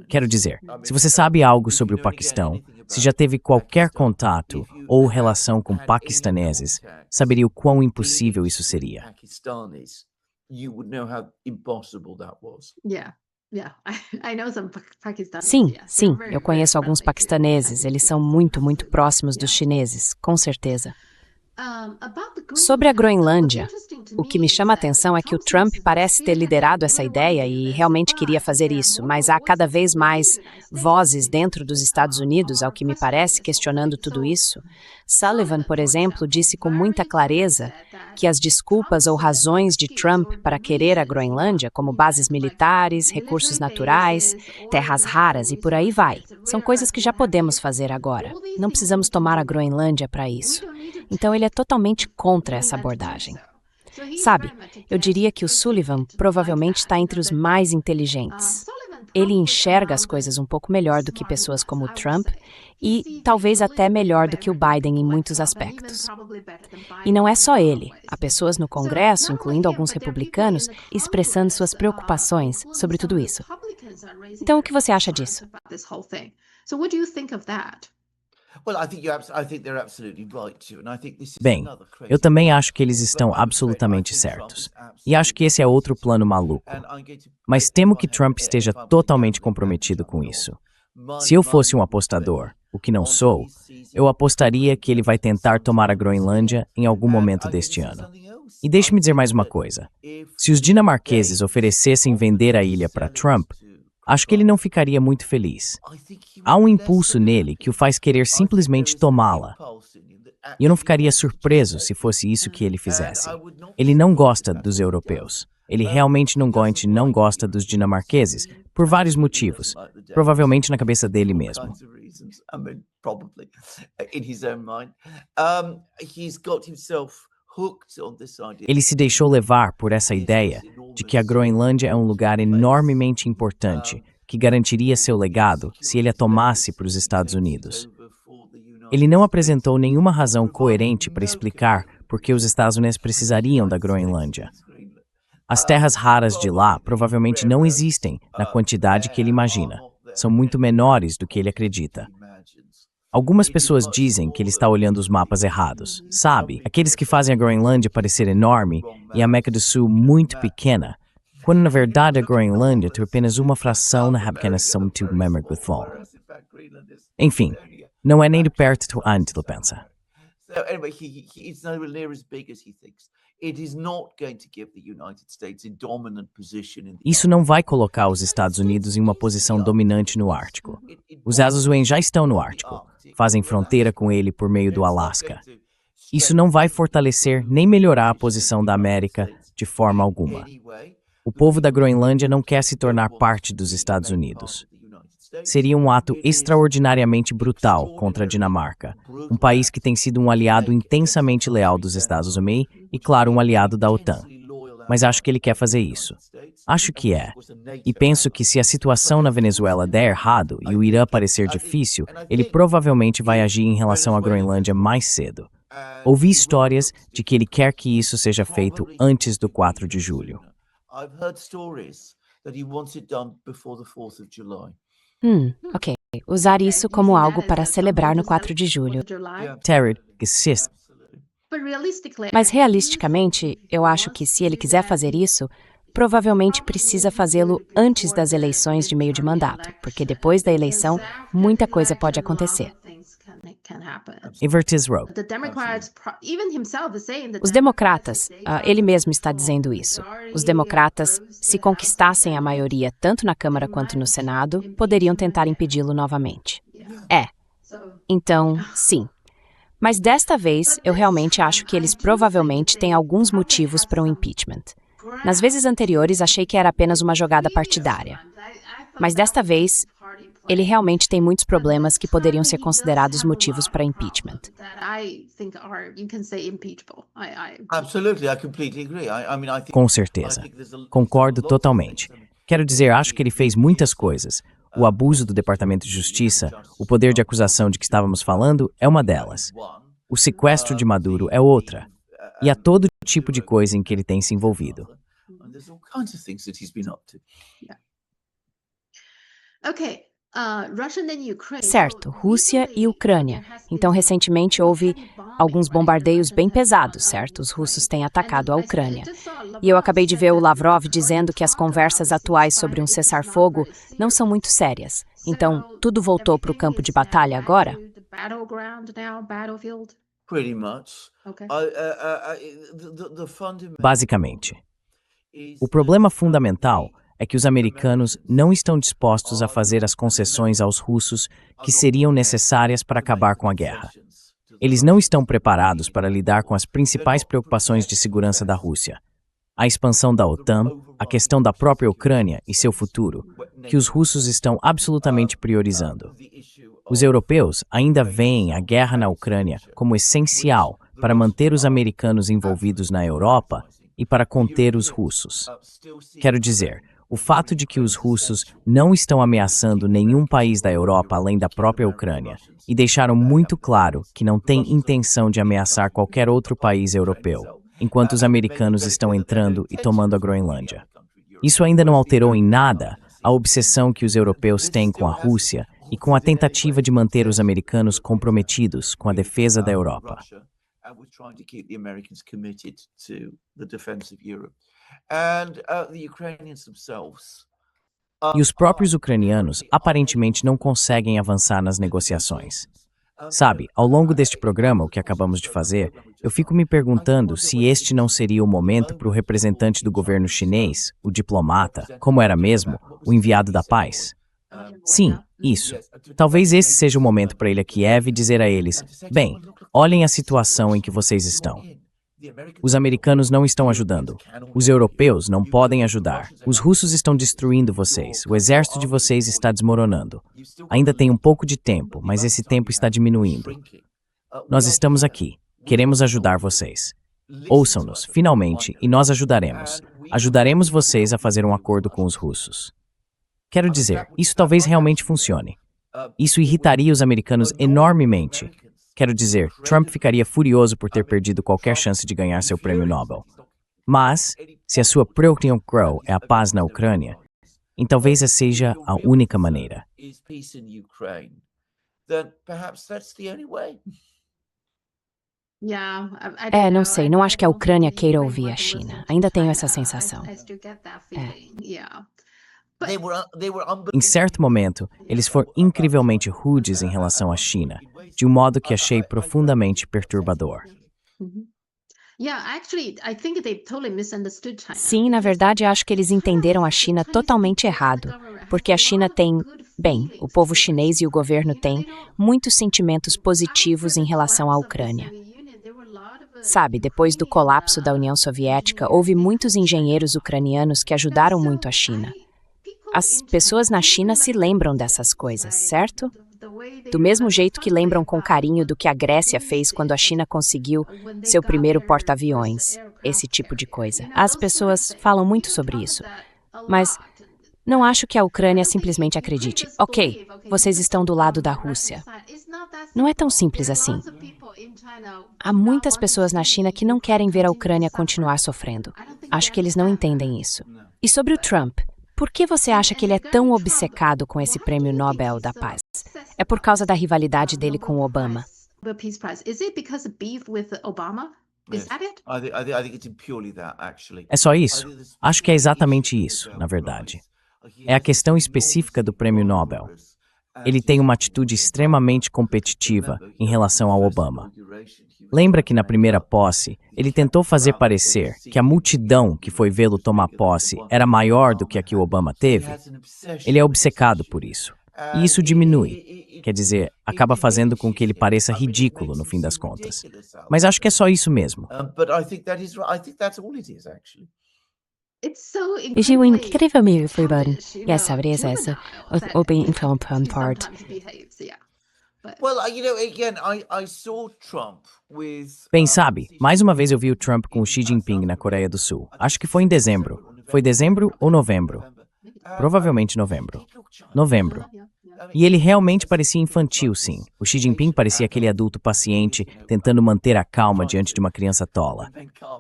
Quero dizer, se você sabe algo sobre o Paquistão, se já teve qualquer contato ou relação com paquistaneses, saberia o quão impossível isso seria.
Sim, eu conheço alguns paquistaneses, eles são muito, muito próximos dos chineses, com certeza. Sobre a Groenlândia, o que me chama a atenção é que o Trump parece ter liderado essa ideia e realmente queria fazer isso, mas há cada vez mais vozes dentro dos Estados Unidos, ao que me parece, questionando tudo isso. Sullivan, por exemplo, disse com muita clareza que as desculpas ou razões de Trump para querer a Groenlândia, como bases militares, recursos naturais, terras raras e por aí vai, são coisas que já podemos fazer agora. Não precisamos tomar a Groenlândia para isso. Então ele é totalmente contra essa abordagem. Sabe, eu diria que o Sullivan provavelmente está entre os mais inteligentes. Ele enxerga as coisas um pouco melhor do que pessoas como o Trump e talvez até melhor do que o Biden em muitos aspectos. E não é só ele. Há pessoas no Congresso, incluindo alguns republicanos, expressando suas preocupações sobre tudo isso. Então, o que você acha disso?
Bem, eu também acho que eles estão absolutamente certos. E acho que esse é outro plano maluco. Mas temo que Trump esteja totalmente comprometido com isso. Se eu fosse um apostador, o que não sou, eu apostaria que ele vai tentar tomar a Groenlândia em algum momento deste ano. E deixe-me dizer mais uma coisa. Se os dinamarqueses oferecessem vender a ilha para Trump, acho que ele não ficaria muito feliz. Há um impulso nele que o faz querer simplesmente tomá-la. E eu não ficaria surpreso se fosse isso que ele fizesse. Ele não gosta dos europeus. Ele realmente não gosta dos dinamarqueses, por vários motivos. Provavelmente na cabeça dele mesmo. Ele se deixou levar por essa ideia de que a Groenlândia é um lugar enormemente importante, que garantiria seu legado se ele a tomasse para os Estados Unidos. Ele não apresentou nenhuma razão coerente para explicar por que os Estados Unidos precisariam da Groenlândia. As terras raras de lá provavelmente não existem na quantidade que ele imagina. São muito menores do que ele acredita. Algumas pessoas dizem que ele está olhando os mapas errados. Sabe, aqueles que fazem a Groenlândia parecer enorme e a América do Sul muito pequena, quando na verdade a Groenlândia tem apenas uma fração na pequenação do Memergwithon. Enfim, não é nem de perto do antes ele pensa. Isso não vai colocar os Estados Unidos em uma posição dominante no Ártico. Os Azul já estão no Ártico, fazem fronteira com ele por meio do Alasca. Isso não vai fortalecer nem melhorar a posição da América de forma alguma. O povo da Groenlândia não quer se tornar parte dos Estados Unidos. Seria um ato extraordinariamente brutal contra a Dinamarca, um país que tem sido um aliado intensamente leal dos Estados Unidos e, claro, um aliado da OTAN. Mas acho que ele quer fazer isso. Acho que é. E penso que se a situação na Venezuela der errado e o Irã parecer difícil, ele provavelmente vai agir em relação à Groenlândia mais cedo. Ouvi histórias de que ele quer que isso seja feito antes do 4 de julho.
Ok. Usar isso como algo para celebrar no 4 de julho. Mas realisticamente, eu acho que se ele quiser fazer isso, provavelmente precisa fazê-lo antes das eleições de meio de mandato, porque depois da eleição, muita coisa pode acontecer. Os democratas, ele mesmo está dizendo isso. Os democratas, se conquistassem a maioria tanto na Câmara quanto no Senado, poderiam tentar impedi-lo novamente. Então, sim. Mas desta vez, eu realmente acho que eles provavelmente têm alguns motivos para um impeachment. Nas vezes anteriores, achei que era apenas uma jogada partidária. Mas desta vez, Ele realmente tem muitos problemas que poderiam ser considerados motivos para impeachment.
Absolutely, I completely agree. I mean, I think,
Com certeza. Concordo totalmente. Quero dizer, acho que ele fez muitas coisas. O abuso do Departamento de Justiça, o poder de acusação de que estávamos falando, é uma delas. O sequestro de Maduro é outra. E há todo tipo de coisa em que ele tem se envolvido.
Certo, Rússia e Ucrânia. Então, recentemente houve alguns bombardeios bem pesados, certo? Os russos têm atacado a Ucrânia. E eu acabei de ver o Lavrov dizendo que as conversas atuais sobre um cessar-fogo não são muito sérias. Então, tudo voltou para o campo de batalha agora?
Basicamente, o problema fundamental é que os americanos não estão dispostos a fazer as concessões aos russos que seriam necessárias para acabar com a guerra. Eles não estão preparados para lidar com as principais preocupações de segurança da Rússia: a expansão da OTAN, a questão da própria Ucrânia e seu futuro, que os russos estão absolutamente priorizando. Os europeus ainda veem a guerra na Ucrânia como essencial para manter os americanos envolvidos na Europa e para conter os russos. Quero dizer, o fato de que os russos não estão ameaçando nenhum país da Europa além da própria Ucrânia e deixaram muito claro que não têm intenção de ameaçar qualquer outro país europeu, enquanto os americanos estão entrando e tomando a Groenlândia. Isso ainda não alterou em nada a obsessão que os europeus têm com a Rússia e com a tentativa de manter os americanos comprometidos com a defesa da Europa. E os próprios ucranianos aparentemente não conseguem avançar nas negociações. Sabe, ao longo deste programa, o que acabamos de fazer, eu fico me perguntando se este não seria o momento para o representante do governo chinês, o diplomata, como era mesmo, o enviado da paz. Sim, isso. Talvez esse seja o momento para ele a Kiev dizer a eles: bem, olhem a situação em que vocês estão. Os americanos não estão ajudando. Os europeus não podem ajudar. Os russos estão destruindo vocês. O exército de vocês está desmoronando. Ainda tem um pouco de tempo, mas esse tempo está diminuindo. Nós estamos aqui. Queremos ajudar vocês. Ouçam-nos, finalmente, e nós ajudaremos. Ajudaremos vocês a fazer um acordo com os russos. Quero dizer, isso talvez realmente funcione. Isso irritaria os americanos enormemente. Quero dizer, Trump ficaria furioso por ter perdido qualquer chance de ganhar seu prêmio Nobel. Mas, se a sua Protein Grow é a paz na Ucrânia, então talvez essa seja a única maneira.
Não sei, não acho que a Ucrânia queira ouvir a China. Ainda tenho essa sensação.
Em certo momento, eles foram incrivelmente rudes em relação à China, de um modo que achei profundamente perturbador.
Sim, na verdade, acho que eles entenderam a China totalmente errado, porque a China tem, bem, o povo chinês e o governo têm muitos sentimentos positivos em relação à Ucrânia. Sabe, depois do colapso da União Soviética, houve muitos engenheiros ucranianos que ajudaram muito a China. As pessoas na China se lembram dessas coisas, certo? Do mesmo jeito que lembram com carinho do que a Grécia fez quando a China conseguiu seu primeiro porta-aviões, esse tipo de coisa. As pessoas falam muito sobre isso, mas não acho que a Ucrânia simplesmente acredite: ok, vocês estão do lado da Rússia. Não é tão simples assim. Há muitas pessoas na China que não querem ver a Ucrânia continuar sofrendo. Acho que eles não entendem isso. E sobre o Trump, por que você acha que ele é tão obcecado com esse prêmio Nobel da Paz? É por causa da rivalidade dele com o Obama.
É só isso? Acho que é exatamente isso, na verdade. É a questão específica do prêmio Nobel. Ele tem uma atitude extremamente competitiva em relação ao Obama. Lembra que na primeira posse, ele tentou fazer parecer que a multidão que foi vê-lo tomar posse era maior do que a que o Obama teve? Ele é obcecado por isso. E isso diminui. Quer dizer, acaba fazendo com que ele pareça ridículo no fim das contas. Mas acho que é só isso mesmo.
Jiwin, que querer amigo foi bom. Yes, sabe essa. O bem inflammatory part.
Well, again, I saw Trump with.
Bem, sabe, mais uma vez eu vi o Trump com o Xi Jinping na Coreia do Sul. Acho que foi em dezembro. Foi dezembro ou novembro? Provavelmente novembro. Novembro. E ele realmente parecia infantil, sim. O Xi Jinping parecia aquele adulto paciente, tentando manter a calma diante de uma criança tola.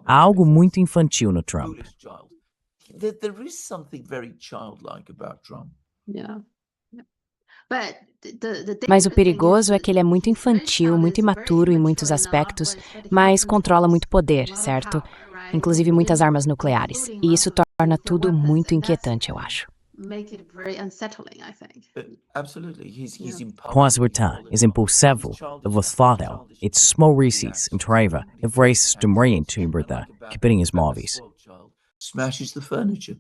Há algo muito infantil no Trump.
There is something very childlike about Trump.
Mas o perigoso é que ele é muito infantil, muito imaturo em muitos aspectos, mas controla muito poder, certo? Inclusive muitas armas nucleares. E isso torna tudo muito inquietante, eu acho.
Quaswita is impulsivo, vothfável, it's smoricis, entreva, evrace demoriente iberta, keeping móveis.
Smashes the furniture.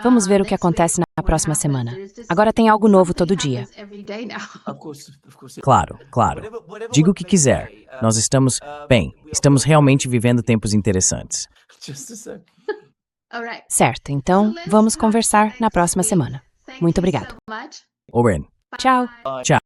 Vamos ver o que acontece na próxima semana. Agora tem algo novo todo dia.
Claro. Diga o que quiser. Nós estamos realmente vivendo tempos interessantes.
Certo, então vamos conversar na próxima semana. Muito obrigado.
Oren.
Tchau.
Tchau.